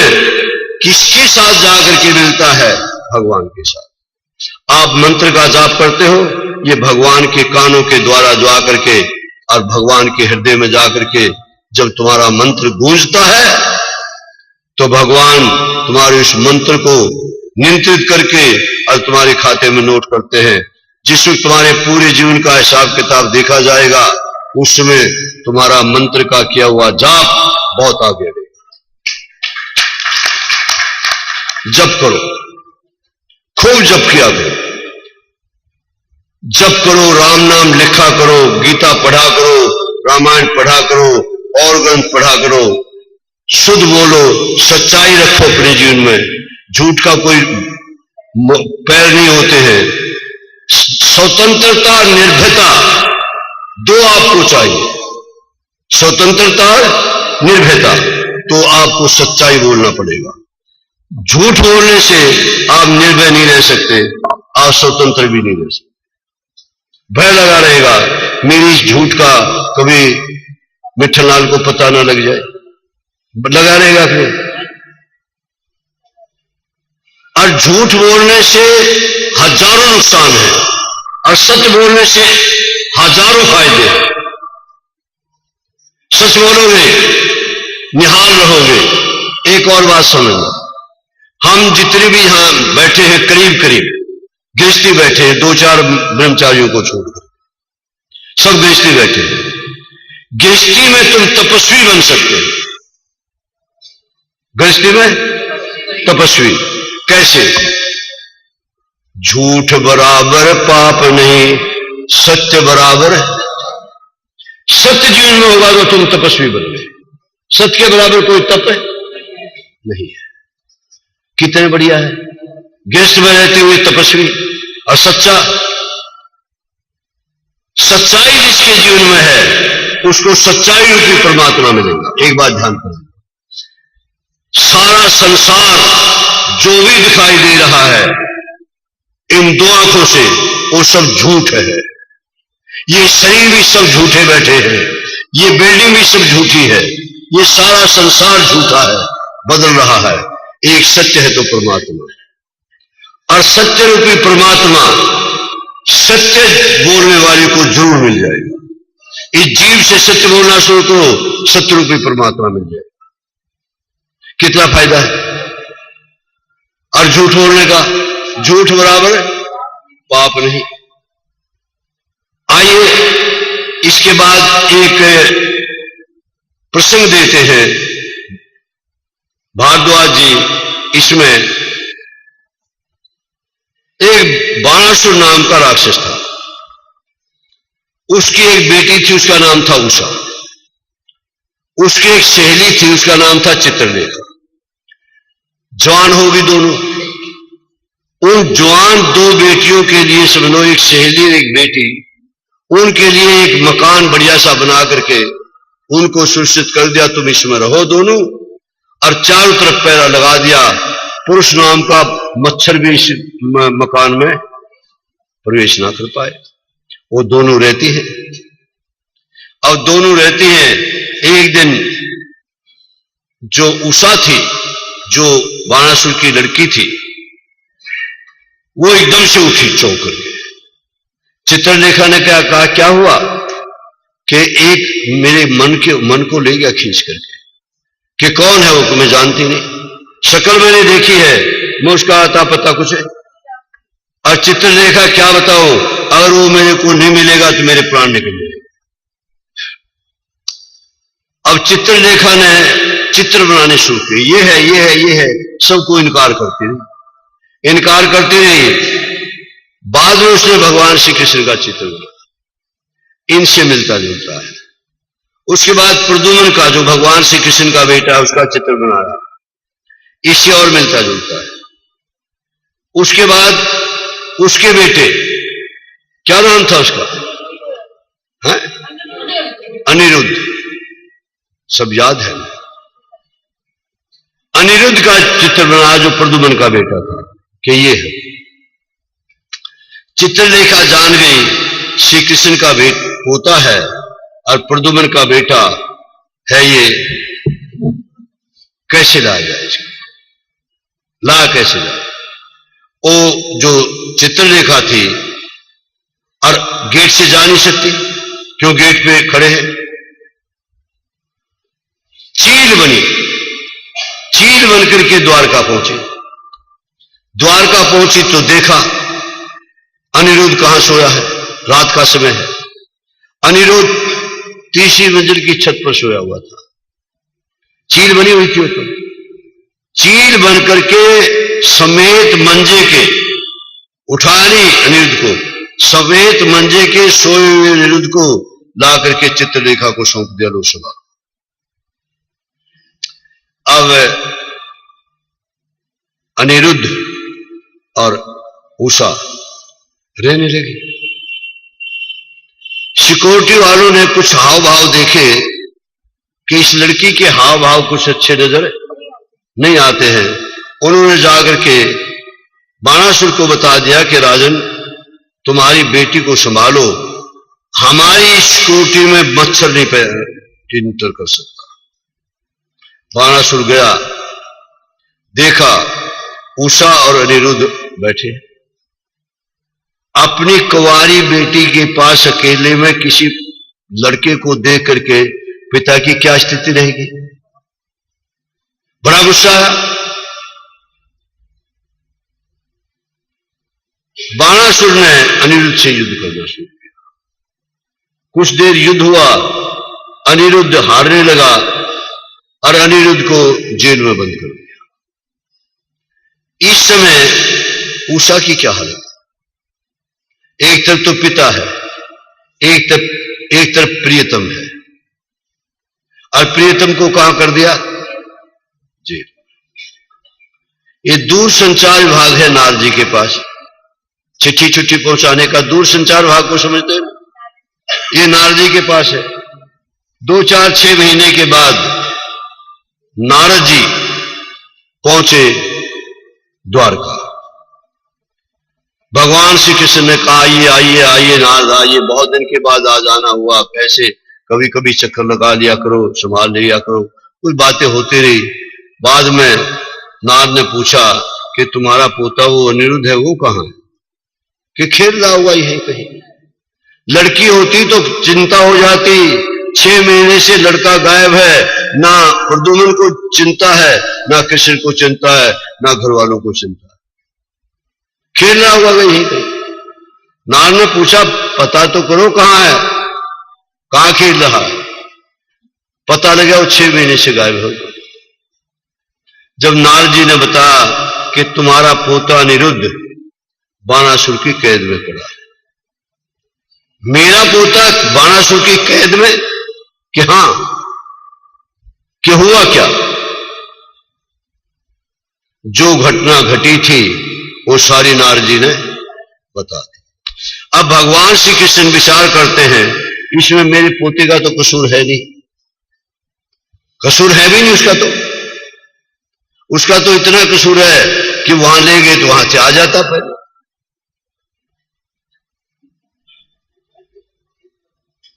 किसके साथ जाकर के मिलता है? भगवान के साथ। आप मंत्र का जाप करते हो, ये भगवान के कानों के द्वारा जो आकर के और भगवान के हृदय में जाकर के जब तुम्हारा मंत्र गूंजता है तो भगवान तुम्हारे उस मंत्र को नियंत्रित करके और तुम्हारे खाते में नोट करते हैं। जिस वक्त तुम्हारे पूरे जीवन का हिसाब किताब देखा जाएगा, उस समय तुम्हारा मंत्र का किया हुआ जाप बहुत आगे रहेगा। जप करो, खूब जप किया करो, जप करो, राम नाम लिखा करो, गीता पढ़ा करो, रामायण पढ़ा करो, और ग्रंथ पढ़ा करो, शुद्ध बोलो, सच्चाई रखो अपने जीवन में, झूठ का कोई पैर नहीं होते हैं। स्वतंत्रता, निर्भयता दो आपको चाहिए, स्वतंत्रता, निर्भयता, तो आपको सच्चाई बोलना पड़ेगा। झूठ बोलने से आप निर्भय नहीं रह सकते, आप स्वतंत्र भी नहीं रह सकते। भय लगा रहेगा मेरी इस झूठ का कभी मिठनलाल को पता ना लग जाए, लगा रहेगा फिर। और झूठ बोलने से हजारों नुकसान है और सच बोलने से हजारों फायदे हैं। सच बोलोगे, निहाल रहोगे। एक और बात समझना, हम जितने भी यहां बैठे हैं, करीब करीब गृहस्थी बैठे हैं, 2-4 ब्रह्मचारियों को छोड़कर सब गृहस्थी बैठे हैं। गृहस्थी में तुम तपस्वी बन सकते हो। गृहस्थी में तपस्वी कैसे? झूठ बराबर पाप नहीं, सत्य बराबर। सत्य जीवन में होगा तो तुम तपस्वी बन गए। सत्य के बराबर कोई तप है नहीं है। कितने बढ़िया है, गृहस्थ में रहते हुए तपस्वी और सच्चा। सच्चाई जिसके जीवन में है उसको सच्चाई रूपी परमात्मा मिलेगा। एक बात ध्यान करें, सारा संसार जो भी दिखाई दे रहा है इन 2 आंखों से, वो सब झूठ है। ये शरीर भी सब झूठे बैठे हैं, ये बिल्डिंग भी सब झूठी है, ये सारा संसार झूठा है, बदल रहा है। एक सत्य है तो परमात्मा, और सत्य रूपी परमात्मा सत्य बोलने वाले को जरूर मिल जाएगा। इस जीव से सत्य बोलना शुरू करो, सत्य रूपी परमात्मा मिल जाएगा। कितना फायदा है। और झूठ बोलने का, झूठ बराबर पाप नहीं। आइए इसके बाद एक प्रसंग देते हैं भारद्वाज जी। इसमें एक बाणासुर नाम का राक्षस था, उसकी एक बेटी थी, उसका नाम था उषा। उसकी एक सहेली थी, उसका नाम था चित्रलेखा। जवान होगी दोनों। उन जवान दो बेटियों के लिए, समझो एक सहेली और एक बेटी, उनके लिए एक मकान बढ़िया सा बना करके उनको सुरक्षित कर दिया, तुम इसमें रहो दोनों। और चारों तरफ पैरा लगा दिया, पुरुष नाम का मच्छर भी इस मकान में प्रवेश ना कर पाए। वो दोनों रहती हैं। और दोनों रहती हैं। एक दिन जो उषा थी, जो बाणासुर की लड़की थी, वो एकदम से उठी चौंक करके। चित्रलेखा ने क्या कहा, क्या हुआ? कि एक मेरे मन को ले गया खींच करके। कि कौन है वो? मैं जानती नहीं, शक्ल मैंने देखी है, मैं उसका आता पता कुछ है। और चित्रलेखा क्या बताओ, अगर वो मेरे को नहीं मिलेगा तो मेरे प्राण निकल जाएंगे। अब चित्रलेखा ने चित्र बनाने शुरू किए, ये है, ये है, ये है, सबको इनकार करती रही, इनकार करती रही। बाद में उसने भगवान श्री कृष्ण का चित्र बना, इनसे मिलता जुलता है। उसके बाद प्रद्युम्न का, जो भगवान श्री कृष्ण का बेटा है, उसका चित्र बनाया, इससे और मिलता जुलता है। उसके बाद उसके बेटे, क्या नाम था उसका? है? अनिरुद्ध, सब याद है। अनिरुद्ध का चित्र बनाया, जो प्रद्युम्न का बेटा था, कि ये है। चित्रलेखा जान गई श्री कृष्ण का बेटा होता है और प्रद्युम्न का बेटा है, ये कैसे लाया जाए इसको? ला कैसे जाए? वो जो चित्रलेखा थी और गेट से जा नहीं सकती, क्यों? गेट पे खड़े हैं। चील बनी, चील बनकर के द्वारका पहुंची। द्वारका पहुंची तो देखा अनिरुद्ध कहां सोया है, रात का समय है। अनिरुद्ध तीसरी मंजिल की छत पर सोया हुआ था। चील बनी हुई थी। तो चील बनकर के समेत मंजे के उठा ली अनिरुद्ध को, समेत मंजे के सोए हुए अनिरुद्ध को ला करके चित्रलेखा को सौंप दिया, लो सुबह। अब अनिरुद्ध और उषा रहने लगी। सिक्योरिटी वालों ने कुछ हाव भाव देखे कि इस लड़की के हाव भाव कुछ अच्छे नजर नहीं आते हैं। उन्होंने जाकर के बाणासुर को बता दिया कि राजन, तुम्हारी बेटी को संभालो, हमारी सिक्योरिटी में मच्छर नहीं एंटर कर सकता। बाणासुर गया, देखा उषा और अनिरुद्ध बैठे। अपनी कुंवारी बेटी के पास अकेले में किसी लड़के को देख करके पिता की क्या स्थिति रहेगी? बड़ा गुस्सा है। बाणासुर ने अनिरुद्ध से युद्ध करना शुरू किया। कुछ देर युद्ध हुआ, अनिरुद्ध हारने लगा और अनिरुद्ध को जेल में बंद कर दिया। इस समय उषा की क्या हालत? एक तरफ तो पिता है, एक तरफ प्रियतम है, और प्रियतम को कहां कर दिया? जेल। ये दूर संचार विभाग है नारद जी के पास, चिट्ठी छुट्टी पहुंचाने का दूर संचार विभाग को समझते हैं, ये नारद जी के पास है। 2, 4, 6 महीने के बाद नारद जी पहुंचे द्वारका। भगवान श्री कृष्ण ने कहा, आइए आइए आइए नारद आइए, बहुत दिन के बाद आ जाना हुआ, कैसे कभी कभी चक्कर लगा लिया करो, संभाल लिया करो। कुछ बातें होती रही। बाद में नारद ने पूछा कि तुम्हारा पोता वो अनिरुद्ध है, वो कहाँ है? कि खेल रहा हुआ यहीं कहीं। लड़की होती तो चिंता हो जाती, 6 महीने से लड़का गायब है, ना प्रद्युम्न को चिंता है, ना कृष्ण को चिंता है, ना घर वालों को चिंता है, खेल रहा हुआ यहीं कहीं। नारद ने पूछा पता तो करो कहां है, कहां खेल रहा है? पता लगा वो 6 महीने से गायब हो गया। जब नारद जी ने बताया कि तुम्हारा पोता अनिरुद्ध बाणासुर की कैद में पड़ा है। मेरा पोता बाणासुर की कैद में? कि हां। कि हुआ क्या? जो घटना घटी थी वो सारी नारद जी ने बता दी। अब भगवान श्री कृष्ण विचार करते हैं इसमें मेरे पोते का तो कसूर है नहीं, कसूर है भी नहीं उसका तो इतना कसूर है कि वहां ले गए तो वहां से आ जाता पहले।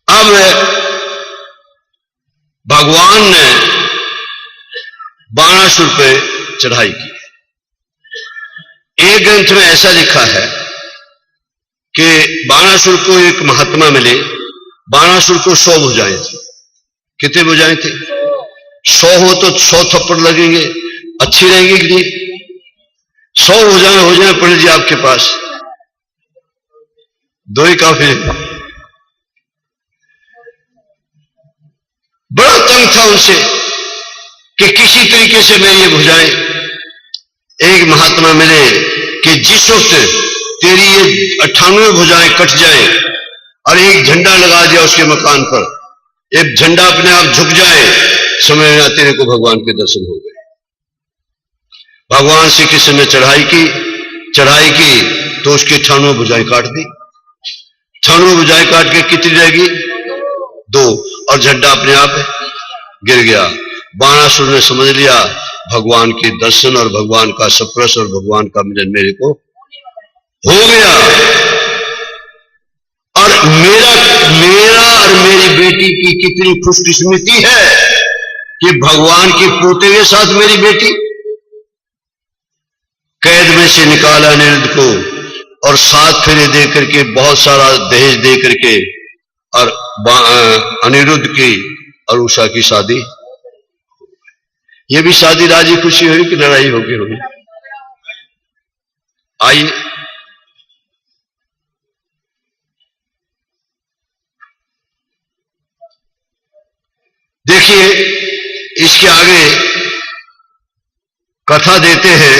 अब भगवान ने बाणासुर पे चढ़ाई की। एक ग्रंथ में ऐसा लिखा है कि बाणासुर को एक महात्मा मिले, बाणासुर को 100 भुजाएं थी। कितने भुजाएं थी? 100 हो तो 100 थप्पड़ लगेंगे, अच्छी रहेंगी कि नहीं? 100 भुजाएं हो जाए पंडित जी आपके पास, 2 ही काफी। बड़ा तंग था उनसे कि किसी तरीके से मेरी ये भुजाएं। एक महात्मा मिले कि जिस वक्त तेरी ये 98 भुजाएं कट जाए और एक झंडा लगा दिया उसके मकान पर, एक झंडा अपने आप झुक जाए, समझ में तेरे को भगवान के दर्शन हो गए। भगवान श्री कृष्ण ने चढ़ाई की तो उसकी 98 भुजाएं काट दी। 98 भुजाएं काट के कितनी रहेगी? 2, और झंडा अपने आप गिर गया। बाणासुर ने समझ लिया भगवान के दर्शन और भगवान का सप्रश और भगवान का मिलन मेरे को हो गया, और मेरा और मेरी बेटी की कितनी खुशकिस्मती है कि भगवान के पोते के साथ मेरी बेटी। कैद में से निकाला अनिरुद्ध को और 7 फेरे दे करके, बहुत सारा दहेज दे करके, और अनिरुद्ध की और उषा की शादी। ये भी शादी राजी खुशी हुई कि लड़ाई होगी? आइए देखिए, इसके आगे कथा देते हैं।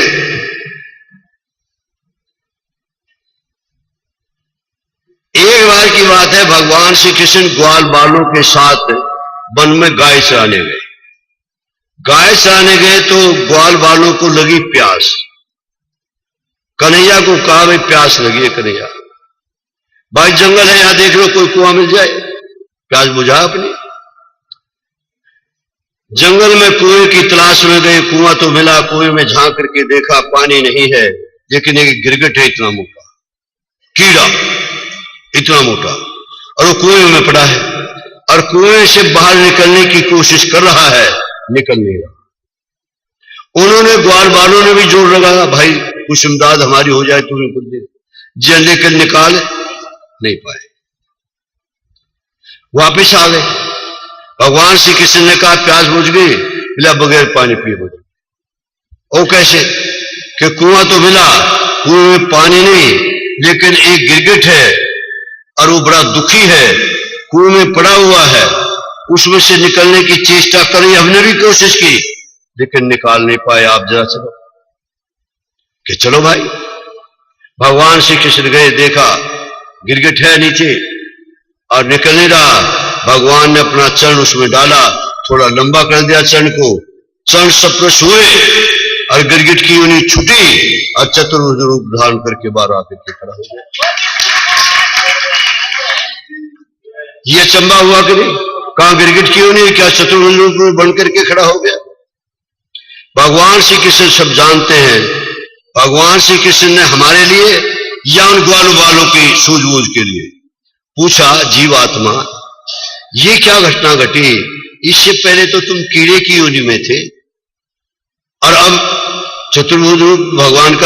एक बार की बात है, भगवान श्री कृष्ण ग्वाल बालों के साथ वन में गाय चराने गए। गाय चराने गए तो ग्वाल बालों को लगी प्यास। कन्हैया को कहा भाई प्यास लगी है कन्हैया, भाई जंगल है यहां देख लो कोई कुआं मिल जाए, प्यास बुझा अपनी। जंगल में कुएं की तलाश में गए, कुआं तो मिला, कुएं में झांक करके देखा पानी नहीं है, लेकिन एक गिरगिट है इतना मोटा, कीड़ा इतना मोटा, और वो कुएं में पड़ा है और कुएं से बाहर निकलने की कोशिश कर रहा है, निकल नहीं रहा। उन्होंने ग्वाल बालों ने भी जोर लगाया, भाई कुछ इमदाद हमारी हो जाए, तुम्हें कुछ दे, जी लेकर निकाल नहीं पाए, वापिस आ गए। भगवान श्री कृष्ण ने कहा प्यास बुझ गई, मिला बगैर पानी पिए बुझ गई। वो कैसे? कि कुआं तो मिला, कुएं में पानी नहीं, लेकिन एक गिरगिट है और वो बड़ा दुखी है, कुएं में पड़ा हुआ है, उसमें से निकलने की चेष्टा करी, हमने भी कोशिश की लेकिन निकाल नहीं पाए, आप जरा चलो। कि चलो भाई। भगवान श्री कृष्ण गए, देखा गिरगिट है नीचे और निकल नहीं रहा। भगवान ने अपना चरण उसमें डाला, थोड़ा लंबा कर दिया चरण को, चरण सप्रश हुए और गिरगिट की यूनी छुटी और चतुर्भुज रूप धारण करके बाहर आकर के खड़ा हो गया। ये चंबा हुआ कि नहीं? कहां गिरगिट की यूनी, क्या चतुर्भुज रूप बन करके खड़ा हो गया। भगवान श्री कृष्ण सब जानते हैं। भगवान श्री कृष्ण ने हमारे लिए या उन ग्वालों बालों की सूझबूझ के लिए पूछा, जीवात्मा ये क्या घटना घटी इससे पहले तो तुम कीड़े की योनि में थे और अब चतुर्भुज रूप भगवान का